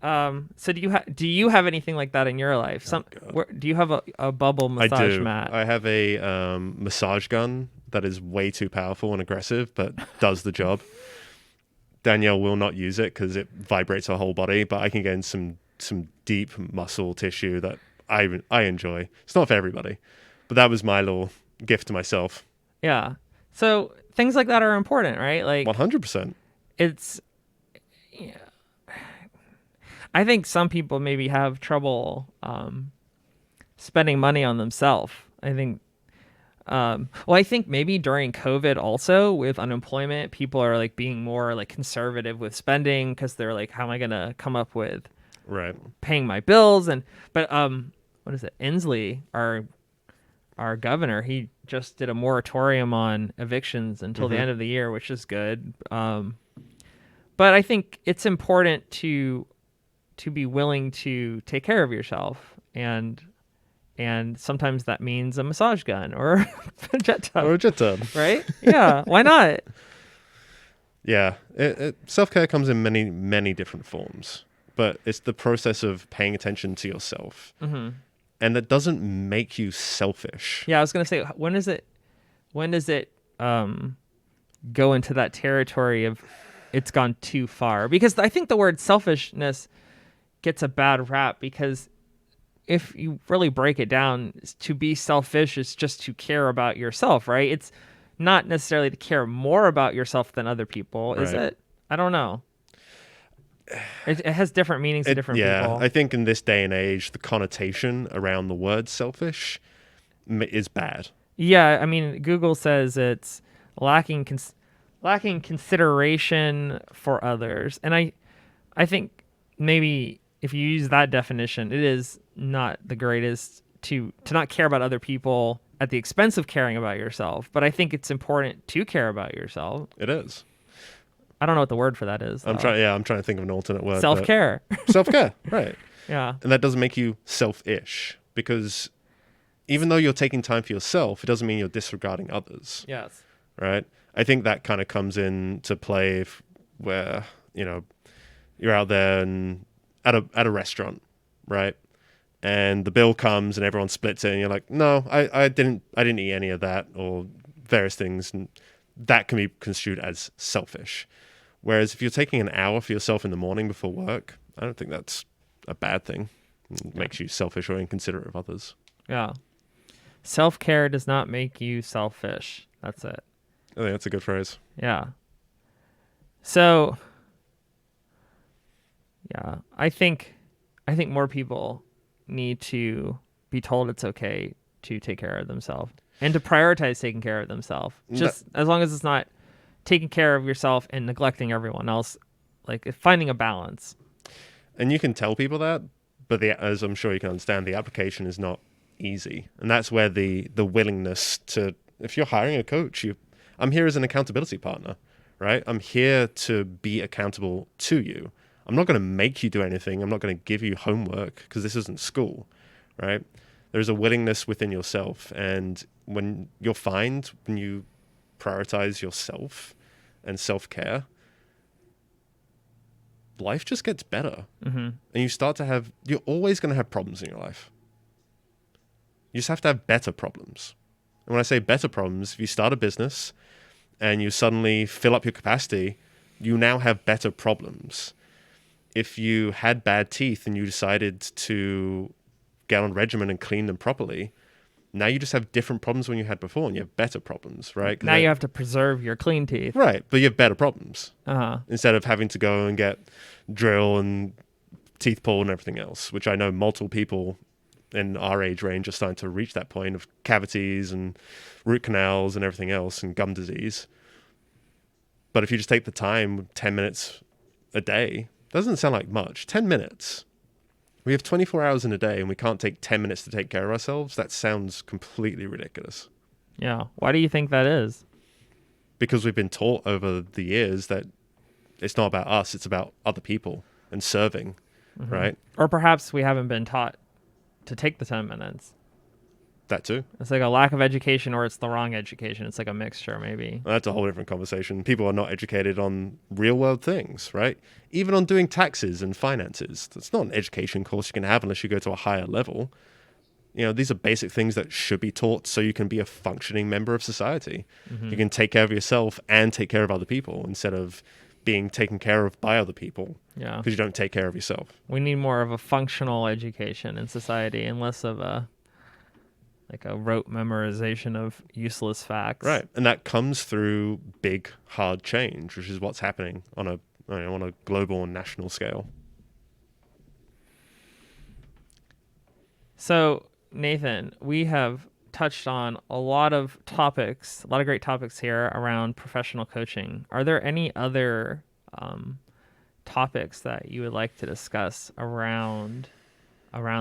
So do you have anything like that in your life? Do you have a bubble massage mat? I have a massage gun that is way too powerful and aggressive, but does the job. Danielle will not use it because it vibrates her whole body, but I can get in some deep muscle tissue that I enjoy. It's not for everybody, but that was my little gift to myself. Yeah. So things like that are important, right? Like 100%. It's, yeah. I think some people maybe have trouble spending money on themselves. I think, I think maybe during COVID also with unemployment, people are like being more like conservative with spending because they're like, how am I going to come up with paying my bills? But what is it? Inslee, our governor, he just did a moratorium on evictions until the end of the year, which is good. But I think it's important to be willing to take care of yourself, and sometimes that means a massage gun or a jet tub. Right? Yeah. Why not? Yeah. Self-care comes in many, many different forms, but it's the process of paying attention to yourself. And that doesn't make you selfish. Yeah. I was going to say, when does it go into that territory of it's gone too far? Because I think the word selfishness gets a bad rap, because if you really break it down, to be selfish is just to care about yourself, right? It's not necessarily to care more about yourself than other people, is it? I don't know. It has different meanings to different people. Yeah, I think in this day and age, the connotation around the word selfish is bad. Yeah, I mean, Google says it's lacking consideration for others. And I think maybe if you use that definition, it is not the greatest to not care about other people at the expense of caring about yourself. But I think it's important to care about yourself. It is. I don't know what the word for that is. I'm trying to think of an alternate word. Self-care. Self-care, right. Yeah. And that doesn't make you selfish, because even though you're taking time for yourself, it doesn't mean you're disregarding others. Yes. Right? I think that kind of comes into play where, you're out there and at a restaurant, right? And the bill comes and everyone splits it, and you're like, no, I didn't eat any of that, or various things, and that can be construed as selfish. Whereas if you're taking an hour for yourself in the morning before work, I don't think that's a bad thing. It makes you selfish or inconsiderate of others. Yeah. Self-care does not make you selfish. That's it. I think that's a good phrase. Yeah. So Yeah. I think more people need to be told it's okay to take care of themselves and to prioritize taking care of themselves. That, Just as long as it's not taking care of yourself and neglecting everyone else, like finding a balance. and you can tell people that, but as I'm sure you can understand, the application is not easy. And that's where the willingness to, if you're hiring a coach, I'm here as an accountability partner, right? I'm here to be accountable to you. I'm not going to make you do anything. I'm not going to give you homework because this isn't school, right? There's a willingness within yourself. And when you'll find when you prioritize yourself and self-care, life just gets better. And you start to have, you're always going to have problems in your life. You just have to have better problems. And when I say better problems, if you start a business and you suddenly fill up your capacity, you now have better problems. If you had bad teeth and you decided to get on regimen and clean them properly, now you just have different problems when you had before, and you have better problems, right? Now you have to preserve your clean teeth. Right, but you have better problems. Uh-huh. Instead of having to go and get drill and teeth pulled and everything else, which I know multiple people in our age range are starting to reach that point of cavities and root canals and everything else and gum disease. But if you just take the time, 10 minutes a day, doesn't sound like much. 10 minutes. We have 24 hours in a day and we can't take 10 minutes to take care of ourselves. That sounds completely ridiculous. Yeah. Why do you think that is? Because we've been taught over the years that it's not about us, it's about other people and serving, right? Or perhaps we haven't been taught to take the 10 minutes. That too. It's like a lack of education, or it's the wrong education. It's like a mixture, maybe. That's a whole different conversation. People are not educated on real world things, right? Even on doing taxes and finances. That's not an education course you can have unless you go to a higher level. You know, these are basic things that should be taught so you can be a functioning member of society. You can take care of yourself and take care of other people instead of being taken care of by other people. Yeah. Because you don't take care of yourself. We need more of a functional education in society and less of a rote memorization of useless facts. Right. And that comes through big, hard change, which is what's happening on a global and national scale. So, Nathan, we have touched on a lot of topics, a lot of great topics here around professional coaching. Are there any other topics that you would like to discuss around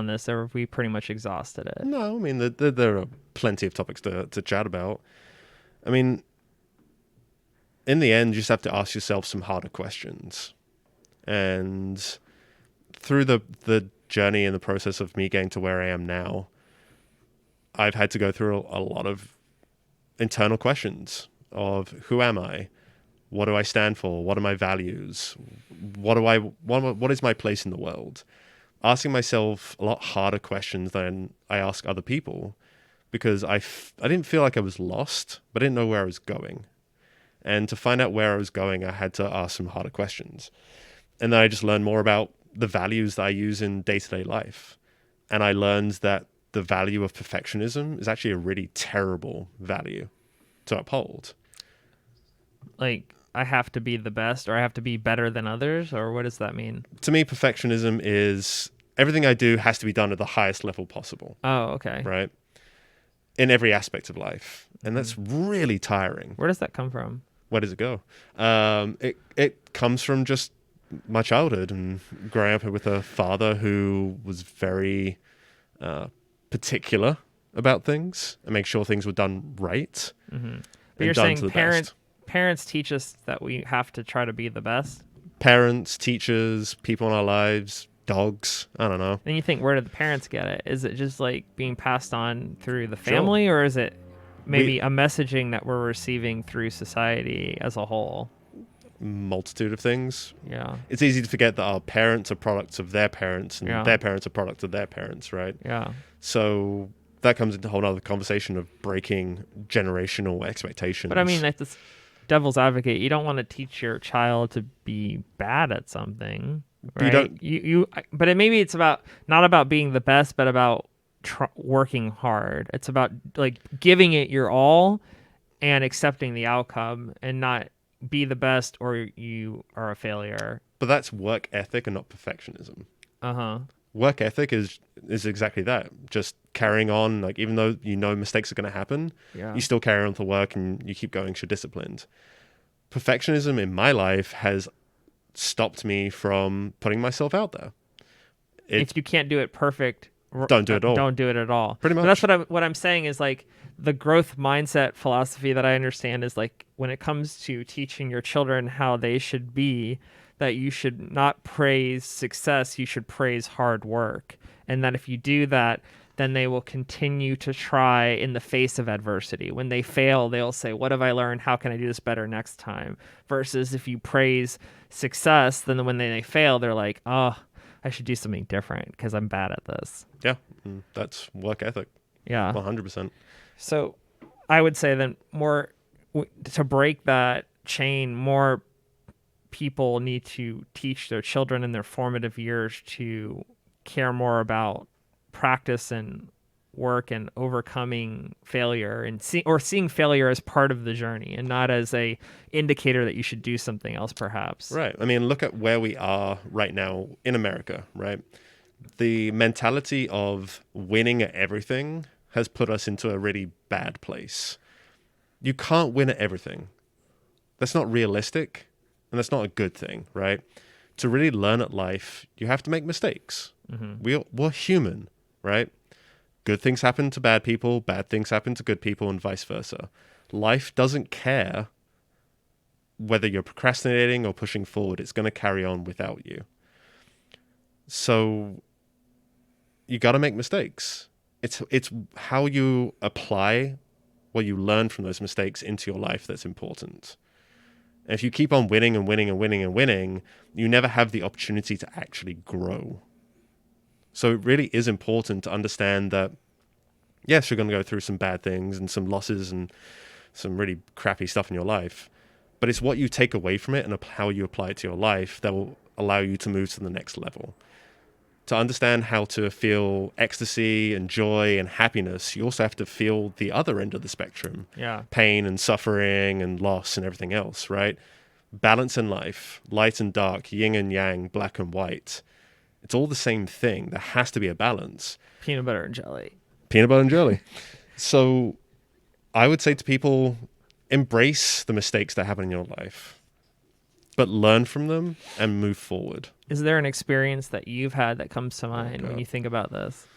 this, or have we pretty much exhausted it? No, I mean, there are plenty of topics to chat about. I mean, in the end, you just have to ask yourself some harder questions. And through the journey and the process of me getting to where I am now, I've had to go through a lot of internal questions of who am I? What do I stand for? What are my values? What is my place in the world? Asking myself a lot harder questions than I ask other people, because I didn't feel like I was lost, but I didn't know where I was going. And to find out where I was going, I had to ask some harder questions. And then I just learned more about the values that I use in day-to-day life. And I learned that the value of perfectionism is actually a really terrible value to uphold. Like, I have to be the best, or I have to be better than others, or what does that mean? To me, perfectionism is everything I do has to be done at the highest level possible. Oh, okay. Right? In every aspect of life. And that's really tiring. Where does that come from? Where does it go? It comes from just my childhood and growing up with a father who was very particular about things and make sure things were done right. But you're saying parents teach us that we have to try to be the best? Parents, teachers, people in our lives, dogs, I don't know. And you think, where did the parents get it? Is it just like being passed on through the family, or is it maybe a messaging that we're receiving through society as a whole? Multitude of things. Yeah. It's easy to forget that our parents are products of their parents and their parents are products of their parents, right? Yeah. So that comes into a whole other conversation of breaking generational expectations. But I mean, like this devil's advocate, you don't want to teach your child to be bad at something, right? But maybe it's not about being the best, but about working hard. It's about like giving it your all and accepting the outcome, and not be the best or you are a failure. But that's work ethic and not perfectionism. Uh-huh. Work ethic is exactly that. Just carrying on, like even though you know mistakes are going to happen, Yeah. you still carry on to work and you keep going because you're disciplined. Perfectionism in my life has stopped me from putting myself out there. If you can't do it perfect, Don't do it at all. don't do it at all. Pretty much. But that's what I'm saying is like the growth mindset philosophy that I understand is like when it comes to teaching your children how they should be, that you should not praise success, you should praise hard work. And that if you do that, then they will continue to try in the face of adversity. When they fail, they'll say, "What have I learned? How can I do this better next time?" Versus if you praise success, then when they fail, they're like, "Oh, I should do something different because I'm bad at this." Yeah, that's work ethic. Yeah. 100%. So I would say that to break that chain, more people need to teach their children in their formative years to care more about practice and work and overcoming failure and seeing failure as part of the journey and not as a indicator that you should do something else perhaps. Right. I mean, look at where we are right now in America, right? The mentality of winning at everything has put us into a really bad place. You can't win at everything. That's not realistic, and that's not a good thing, right? To really learn at life, you have to make mistakes. We're human, right? Good things happen to bad people, bad things happen to good people, and vice versa. Life doesn't care whether you're procrastinating or pushing forward. It's going to carry on without you. So you got to make mistakes. It's how you apply what you learn from those mistakes into your life that's important. And if you keep on winning and winning and winning and winning, you never have the opportunity to actually grow. So it really is important to understand that, yes, you're going to go through some bad things and some losses and some really crappy stuff in your life, but it's what you take away from it and how you apply it to your life that will allow you to move to the next level. To understand how to feel ecstasy and joy and happiness, you also have to feel the other end of the spectrum. Yeah. Pain and suffering and loss and everything else, right? Balance in life, light and dark, yin and yang, black and white. It's all the same thing. There has to be a balance. Peanut butter and jelly. Peanut butter and jelly. So I would say to people, embrace the mistakes that happen in your life, but learn from them and move forward. Is there an experience that you've had that comes to mind when you think about this?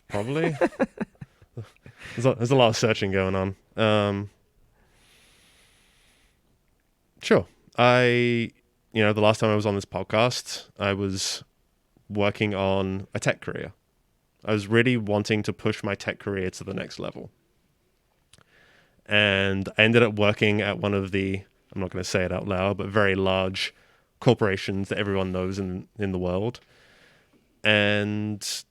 Probably. There's a lot of searching going on. Sure. The last time I was on this podcast, I was working on a tech career. I was really wanting to push my tech career to the next level. And I ended up working at one of the, I'm not going to say it out loud, but very large corporations that everyone knows in the world, and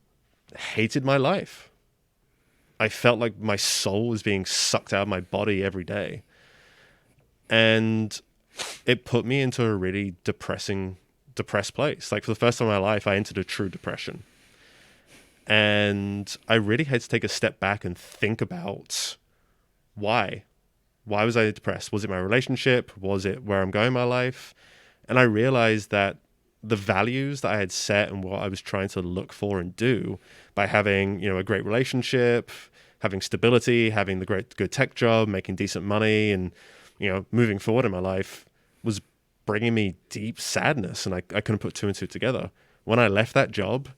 hated my life. I felt like my soul was being sucked out of my body every day. And it put me into a really depressed place. Like for the first time in my life, I entered a true depression. And I really had to take a step back and think about why. Why was I depressed? Was it my relationship? Was it where I'm going in my life? And I realized that the values that I had set and what I was trying to look for and do by having, a great relationship, having stability, having the good tech job, making decent money, and, moving forward in my life was bringing me deep sadness. And I couldn't put two and two together. When I left that job,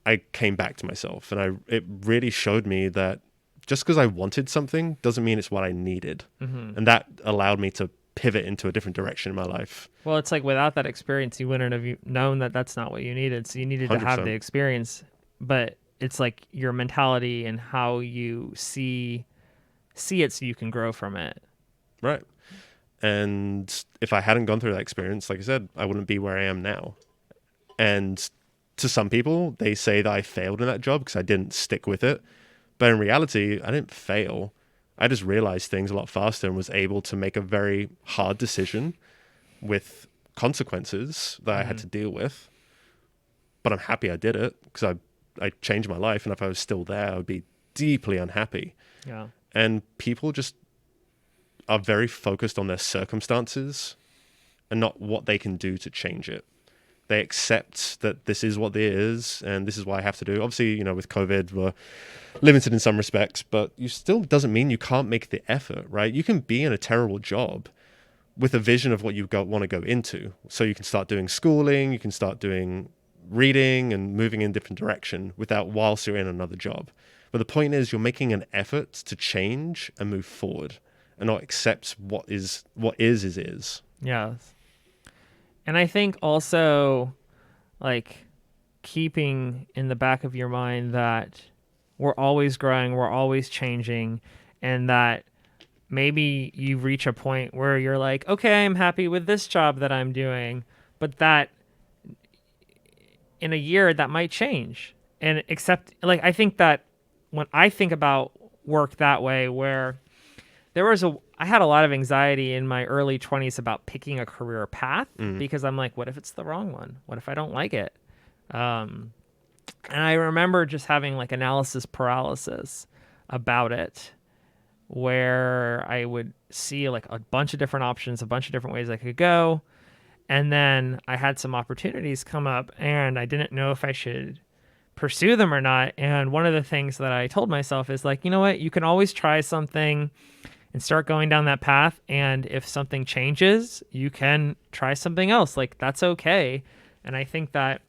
I came back to myself, and it really showed me that just because I wanted something doesn't mean it's what I needed. Mm-hmm. And that allowed me to pivot into a different direction in my life. Well, it's like without that experience, you wouldn't have known that that's not what you needed. So you needed 100%. To have the experience, but it's like your mentality and how you see it so you can grow from it. Right. And if I hadn't gone through that experience, like I said, I wouldn't be where I am now. And to some people, they say that I failed in that job because I didn't stick with it. But in reality, I didn't fail. I just realized things a lot faster and was able to make a very hard decision with consequences that I had to deal with. But I'm happy I did it because I changed my life. And if I was still there, I would be deeply unhappy. Yeah. And people just are very focused on their circumstances and not what they can do to change it. They accept that this is what it is, and this is what I have to do. Obviously, with COVID, we're limited in some respects, but you still doesn't mean you can't make the effort, right? You can be in a terrible job with a vision of what you want to go into. So you can start doing schooling, you can start doing reading and moving in a different direction whilst you're in another job. But the point is, you're making an effort to change and move forward, and not accept what is. Yes. And I think also, like, keeping in the back of your mind that we're always growing, we're always changing, and that maybe you reach a point where you're like, okay, I'm happy with this job that I'm doing, but that in a year that might change. And I think that when I think about work that way, where I had a lot of anxiety in my early 20s about picking a career path, because I'm like, what if it's the wrong one? What if I don't like it? And I remember just having like analysis paralysis about it, where I would see like a bunch of different options, a bunch of different ways I could go. And then I had some opportunities come up and I didn't know if I should pursue them or not. And one of the things that I told myself is like, you know what, you can always try something and start going down that path. And if something changes, you can try something else. Like, that's okay. And I think that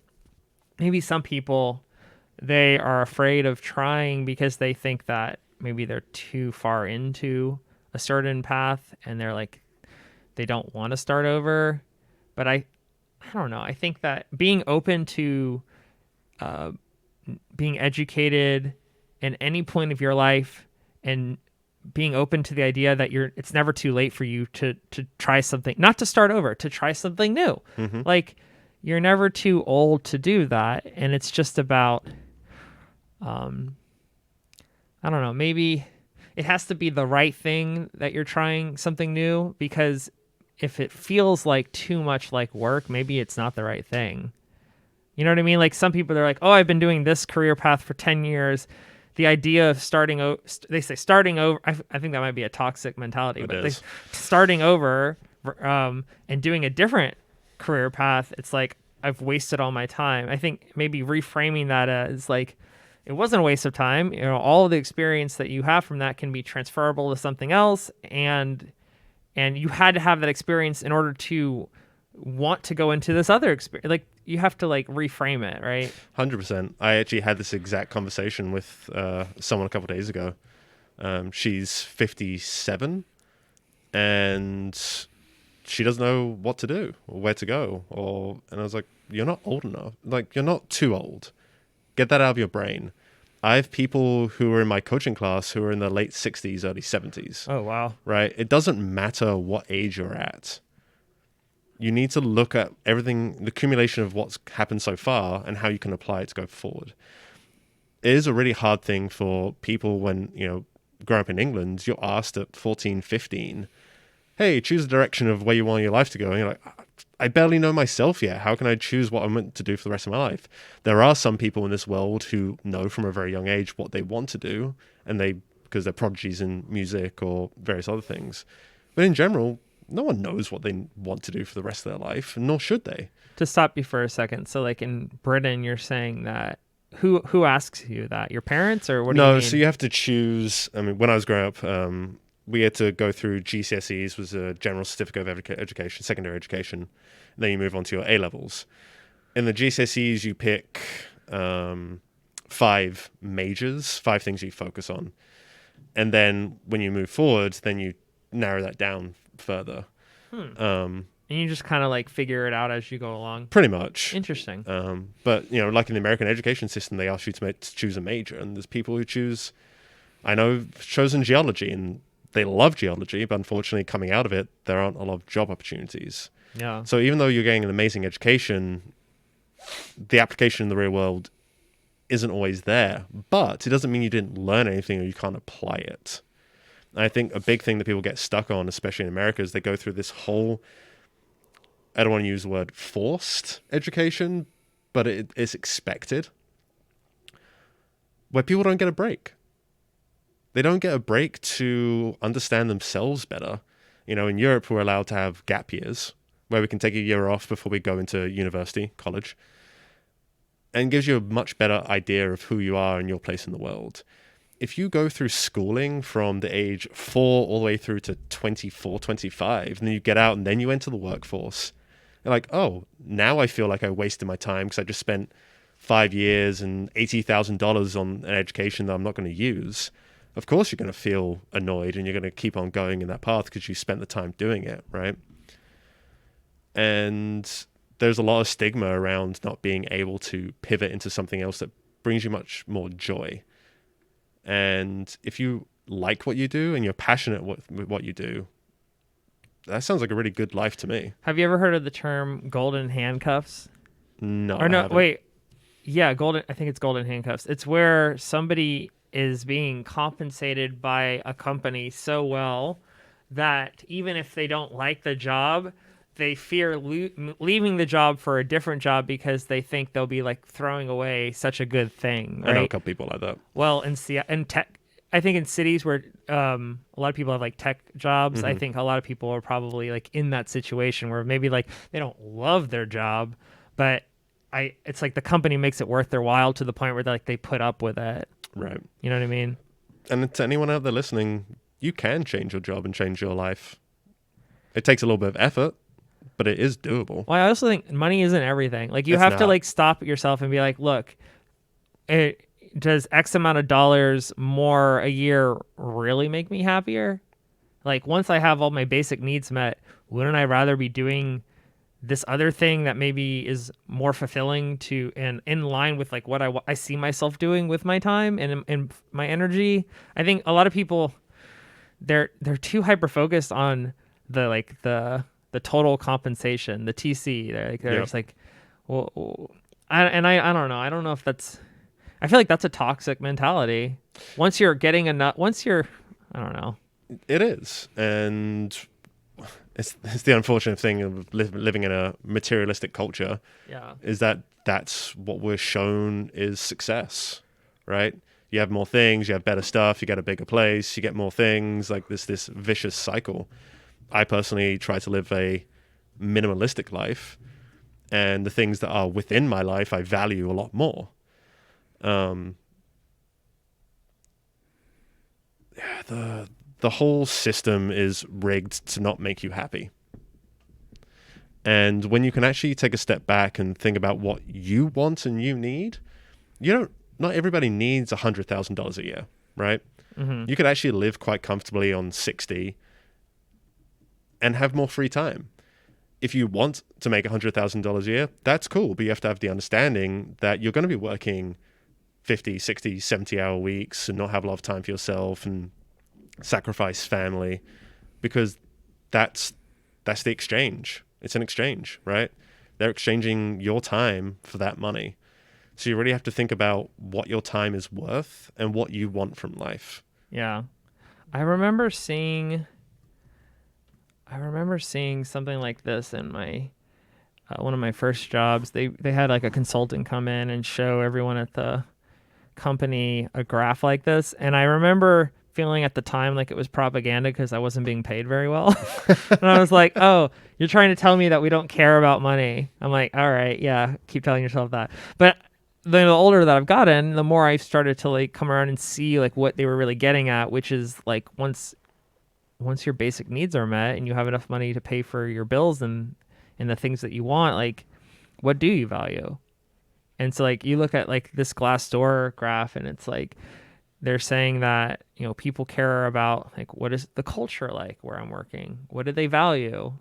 maybe some people, they are afraid of trying because they think that maybe they're too far into a certain path and they're like, they don't want to start over. But I don't know. I think that being open to being educated in any point of your life, and being open to the idea that it's never too late for you to try something, not to start over, to try something new. Mm-hmm. Like, you're never too old to do that. And it's just about, I don't know, maybe it has to be the right thing that you're trying something new, because if it feels like too much like work, maybe it's not the right thing. You know what I mean? Like, some people, they're like, oh, I've been doing this career path for 10 years. The idea of starting over, they say starting over, I think that might be a toxic mentality, but starting over and doing a different career path, it's like, I've wasted all my time. I think maybe reframing that as like, it wasn't a waste of time. All of the experience that you have from that can be transferable to something else. And you had to have that experience in order to want to go into this other experience. Like, you have to like reframe it, right? 100%. I actually had this exact conversation with someone a couple of days ago. She's 57 and she doesn't know what to do or where to go. And I was like, you're not old enough. Like, you're not too old. Get that out of your brain. I have people who are in my coaching class who are in their late 60s, early 70s. Oh, wow. Right? It doesn't matter what age you're at. You need to look at everything, the accumulation of what's happened so far and how you can apply it to go forward. It is a really hard thing for people when, growing up in England, you're asked at 14, 15, hey, choose a direction of where you want your life to go. And you're like, I barely know myself yet. How can I choose what I'm meant to do for the rest of my life? There are some people in this world who know from a very young age what they want to do, and because they're prodigies in music or various other things. But in general, no one knows what they want to do for the rest of their life, nor should they. To stop you for a second. So like in Britain, you're saying that who asks you that? Your parents, or what do you mean? No, so you have to choose. I mean, when I was growing up, we had to go through GCSEs, was a General Certificate of Education, secondary education. And then you move on to your A-levels. In the GCSEs, you pick 5 majors, 5 things you focus on. And then when you move forward, then you narrow that down further. And you just kind of like figure it out as you go along. Pretty much. Interesting. But, like in the American education system, they ask you to choose a major. And there's people who chosen geology, and they love geology, but unfortunately coming out of it, there aren't a lot of job opportunities. Yeah. So even though you're getting an amazing education, the application in the real world isn't always there. But it doesn't mean you didn't learn anything or you can't apply it. And I think a big thing that people get stuck on, especially in America, is they go through this whole, I don't want to use the word forced education, but it's expected, where people don't get a break. They don't get a break to understand themselves better. In Europe, we're allowed to have gap years, where we can take a year off before we go into university, college, and gives you a much better idea of who you are and your place in the world. If you go through schooling from the age 4 all the way through to 24, 25, and then you get out and then you enter the workforce, you're like, oh, now I feel like I wasted my time because I just spent 5 years and $80,000 on an education that I'm not going to use. Of course you're going to feel annoyed and you're going to keep on going in that path because you spent the time doing it, right? And there's a lot of stigma around not being able to pivot into something else that brings you much more joy. And if you like what you do and you're passionate with what you do, that sounds like a really good life to me. Have you ever heard of the term golden handcuffs? No, Or I no, haven't. wait. Yeah, golden. I think it's golden handcuffs. It's where somebody is being compensated by a company so well that even if they don't like the job, they fear leaving the job for a different job because they think they'll be like throwing away such a good thing. Right? I know a couple people like that. Well, in tech, I think in cities where a lot of people have like tech jobs, I think a lot of people are probably like in that situation where maybe like they don't love their job, but it's like the company makes it worth their while to the point where they put up with it. Right. You know what I mean? And to anyone out there listening, you can change your job and change your life. It takes a little bit of effort, but it is doable. Well, I also think money isn't everything. Like you It's have to not. like stop yourself and be like, look, does X amount of dollars more a year really make me happier? Like once I have all my basic needs met, wouldn't I rather be doing this other thing that maybe is more fulfilling to and in line with like what I see myself doing with my time and my energy? I think a lot of people they're too hyper focused on the total compensation, the TC. They're just like, well, I don't know. I don't know if that's. I feel like that's a toxic mentality. Once you're getting enough, I don't know. It is, and it's the unfortunate thing of living in a materialistic culture. Yeah. Is that that's what we're shown is success, right? You have more things, you have better stuff, you get a bigger place, you get more things, like this vicious cycle. I personally try to live a minimalistic life, and the things that are within my life I value a lot more. The whole system is rigged to not make you happy. And when you can actually take a step back and think about what you want and you need, not everybody needs $100,000 a year, right? Mm-hmm. You could actually live quite comfortably on 60 and have more free time. If you want to make $100,000 a year, that's cool, but you have to have the understanding that you're going to be working 50, 60, 70-hour weeks and not have a lot of time for yourself and sacrifice family, because that's the exchange. It's an exchange, right? They're exchanging your time for that money. So you really have to think about what your time is worth and what you want from life. Yeah. I remember seeing something like this in my one of my first jobs. They had like a consultant come in and show everyone at the company a graph like this, and I remember feeling at the time like it was propaganda because I wasn't being paid very well. And I was like, oh, you're trying to tell me that we don't care about money. I'm like, all right, yeah, keep telling yourself that. But the older that I've gotten, the more I've started to like come around and see like what they were really getting at, which is like once your basic needs are met and you have enough money to pay for your bills and the things that you want, like what do you value? And so like you look at like this Glassdoor graph and it's like they're saying that, people care about like what is the culture like where I'm working? What do they value?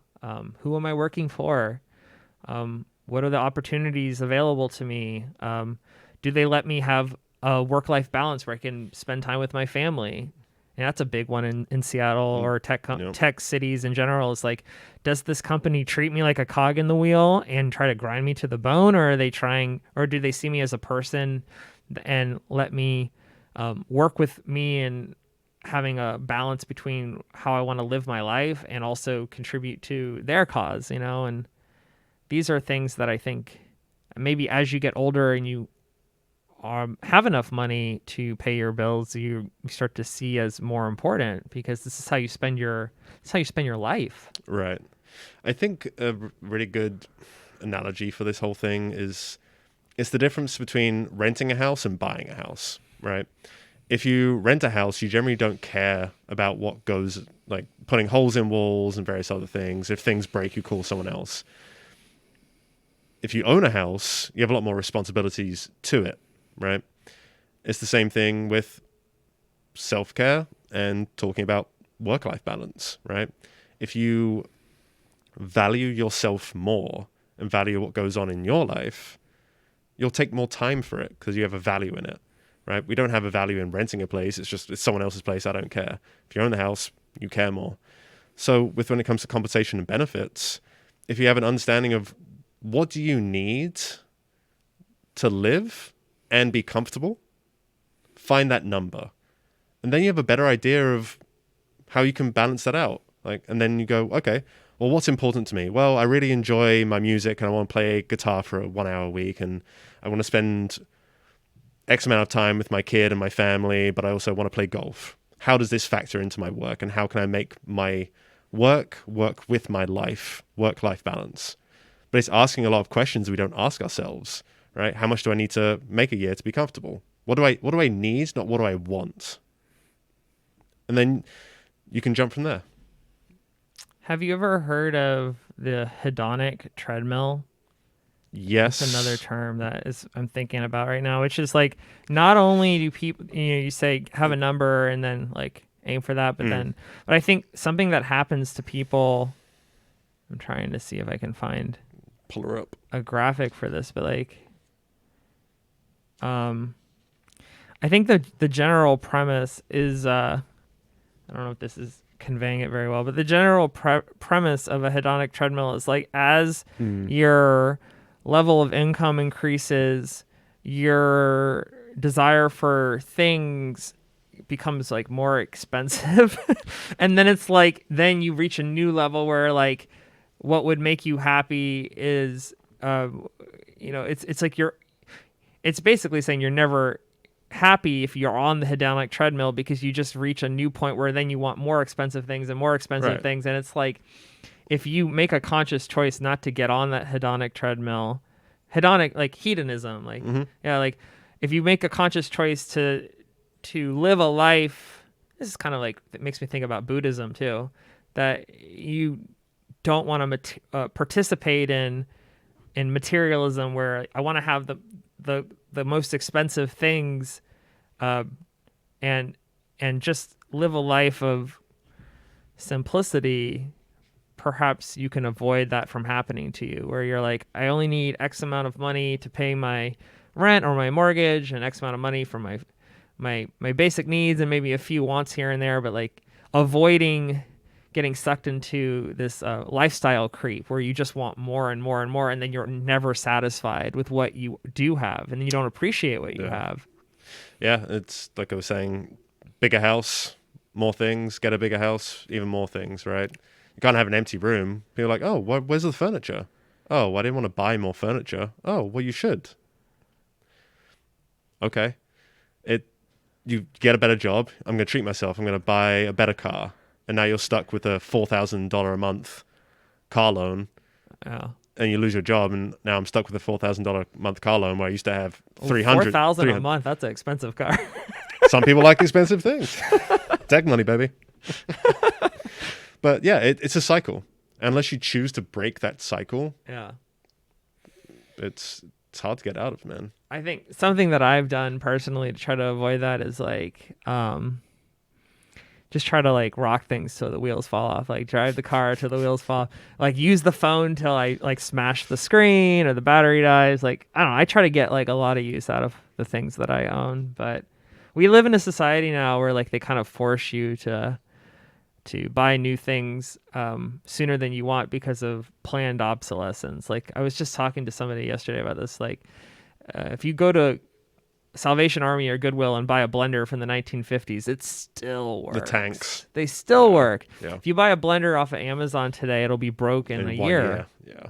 Who am I working for? What are the opportunities available to me? Do they let me have a work-life balance where I can spend time with my family? And that's a big one in Seattle or tech cities in general. Is like, does this company treat me like a cog in the wheel and try to grind me to the bone, or do they see me as a person and let me work with me and having a balance between how I want to live my life and also contribute to their cause, And these are things that I think maybe as you get older and you have enough money to pay your bills, you start to see as more important, because this is how you spend your life. Right. I think a really good analogy for this whole thing is it's the difference between renting a house and buying a house, right? If you rent a house, you generally don't care about what goes, like putting holes in walls and various other things. If things break, you call someone else. If you own a house, you have a lot more responsibilities to it, right? It's the same thing with self-care and talking about work-life balance, right? If you value yourself more and value what goes on in your life, you'll take more time for it because you have a value in it, right? We don't have a value in renting a place. It's someone else's place. I don't care. If you own the house, you care more. So when it comes to compensation and benefits, if you have an understanding of what do you need to live and be comfortable, find that number. And then you have a better idea of how you can balance that out. And then you go, okay, well, what's important to me? Well, I really enjoy my music and I want to play guitar for 1 hour a week and I want to spend X amount of time with my kid and my family, but I also want to play golf. How does this factor into my work and how can I make my work with my life, work-life balance? But it's asking a lot of questions we don't ask ourselves, right? How much do I need to make a year to be comfortable? What do I need, not what do I want? And then you can jump from there. Have you ever heard of the hedonic treadmill? Yes. That's another term that I'm thinking about right now, which is like not only do people, you say have a number and then like aim for that, but I think something that happens to people, I'm trying to see if I can find pull her up a graphic for this, but like, I think the general premise is, I don't know if this is conveying it very well, but the general premise of a hedonic treadmill is like as your level of income increases, your desire for things becomes like more expensive. And then it's like, then you reach a new level where like what would make you happy is, it's like it's basically saying you're never happy if you're on the hedonic treadmill because you just reach a new point where then you want more expensive things and more expensive things. And it's like, if you make a conscious choice not to get on that hedonic treadmill, hedonic, like hedonism, like, like if you make a conscious choice to live a life, this is kind of like, it makes me think about Buddhism too, that you don't want to participate in materialism where I want to have the most expensive things, and just live a life of simplicity. Perhaps you can avoid that from happening to you, where you're like, I only need X amount of money to pay my rent or my mortgage and X amount of money for my basic needs and maybe a few wants here and there, but like avoiding getting sucked into this lifestyle creep where you just want more and more and more, and then you're never satisfied with what you do have, and then you don't appreciate what you have. Yeah, it's like I was saying, bigger house, more things, get a bigger house, even more things, right? You can't have an empty room. People are like, oh, where's the furniture? Oh, well, I didn't want to buy more furniture. Oh, well, you should. Okay. You get a better job. I'm going to treat myself. I'm going to buy a better car. And now you're stuck with a $4,000 a month car loan. Yeah. And you lose your job, and now I'm stuck with a $4,000 a month car loan where I used to have $300. $4,000 a month, that's an expensive car. Some people like expensive things. Tech money, baby. But yeah, it's a cycle. Unless you choose to break that cycle, it's hard to get out of, man. I think something that I've done personally to try to avoid that is like, just try to like rock things till the wheels fall off. Like drive the car till the wheels fall off. Like use the phone till I like smash the screen or the battery dies. Like, I don't know. I try to get like a lot of use out of the things that I own. But we live in a society now where like they kind of force you to buy new things sooner than you want because of planned obsolescence. Like I was just talking to somebody yesterday about this. Like if you go to Salvation Army or Goodwill and buy a blender from the 1950s, it still works. The tanks. They still work. Yeah. If you buy a blender off of Amazon today, it'll be broken in a year. Yeah.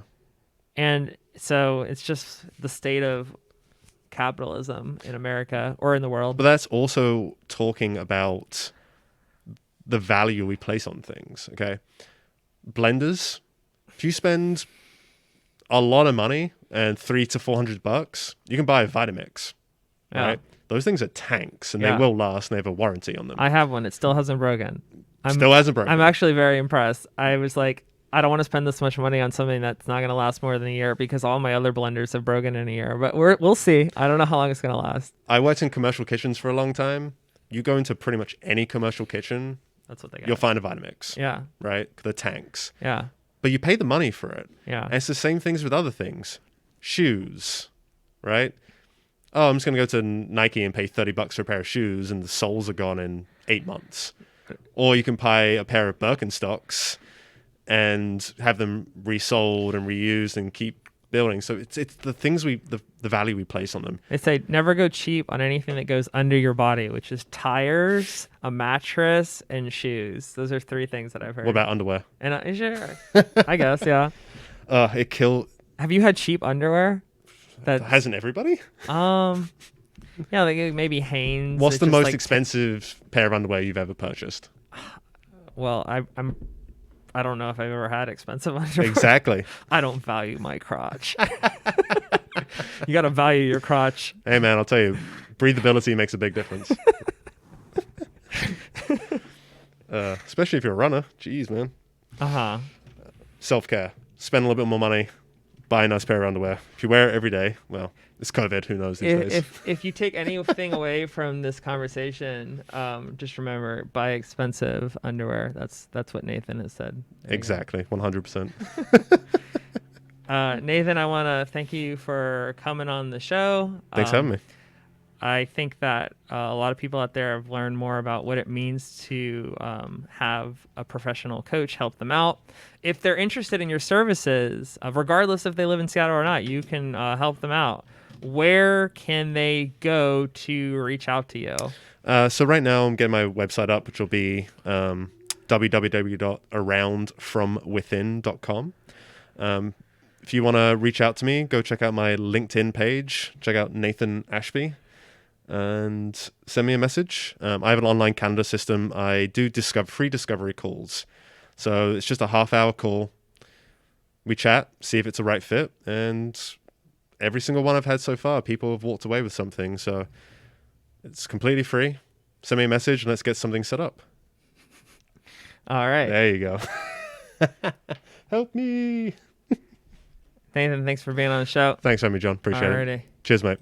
And so it's just the state of capitalism in America or in the world. But that's also talking about the value we place on things, okay? Blenders, If you spend a lot of money and $300 to $400, you can buy a Vitamix, right? Those things are tanks, and they will last, and they have a warranty on them. I have one. It still hasn't broken. Still hasn't broken. I'm actually very impressed. I was like, I don't want to spend this much money on something that's not going to last more than a year because all my other blenders have broken in a year. But we'll see. I don't know how long it's going to last. I worked in commercial kitchens for a long time. You go into pretty much any commercial kitchen, that's what they got. You'll find a Vitamix. Yeah. Right? The tanks. Yeah. But you pay the money for it. Yeah. And it's the same things with other things. Shoes, right? Oh, I'm just going to go to Nike and pay $30 for a pair of shoes and the soles are gone in 8 months. Or you can buy a pair of Birkenstocks and have them resold and reused and keep building. So it's the things the value we place on them. They say never go cheap on anything that goes under your body, which is tires, a mattress, and shoes. Those are 3 things that I've heard. What about underwear? And sure, I guess, yeah. It killed. Have you had cheap underwear? That hasn't everybody? Yeah, like maybe Hanes. What's the most expensive pair of underwear you've ever purchased? Well, I don't know if I've ever had expensive underwear. Exactly. I don't value my crotch. You got to value your crotch. Hey, man, I'll tell you, breathability makes a big difference. Especially if you're a runner. Jeez, man. Uh-huh. Self-care. Spend a little bit more money. Buy a nice pair of underwear. If you wear it every day, well, it's COVID. Who knows these days? If you take anything away from this conversation, just remember, buy expensive underwear. That's what Nathan has said. Exactly, 100%. Nathan, I want to thank you for coming on the show. Thanks for having me. I think that a lot of people out there have learned more about what it means to have a professional coach help them out. If they're interested in your services, regardless if they live in Seattle or not, you can help them out. Where can they go to reach out to you? So right now I'm getting my website up, which will be www.aroundfromwithin.com. If you want to reach out to me, go check out my LinkedIn page. Check out Nathan Ashby. And send me a message. I have an online calendar system. I do free discovery calls. So it's just a half-hour call. We chat, see if it's a right fit. And every single one I've had so far, people have walked away with something. So it's completely free. Send me a message and let's get something set up. All right. There you go. Help me. Nathan, thanks for being on the show. Thanks for having me, John. Appreciate it. Cheers, mate.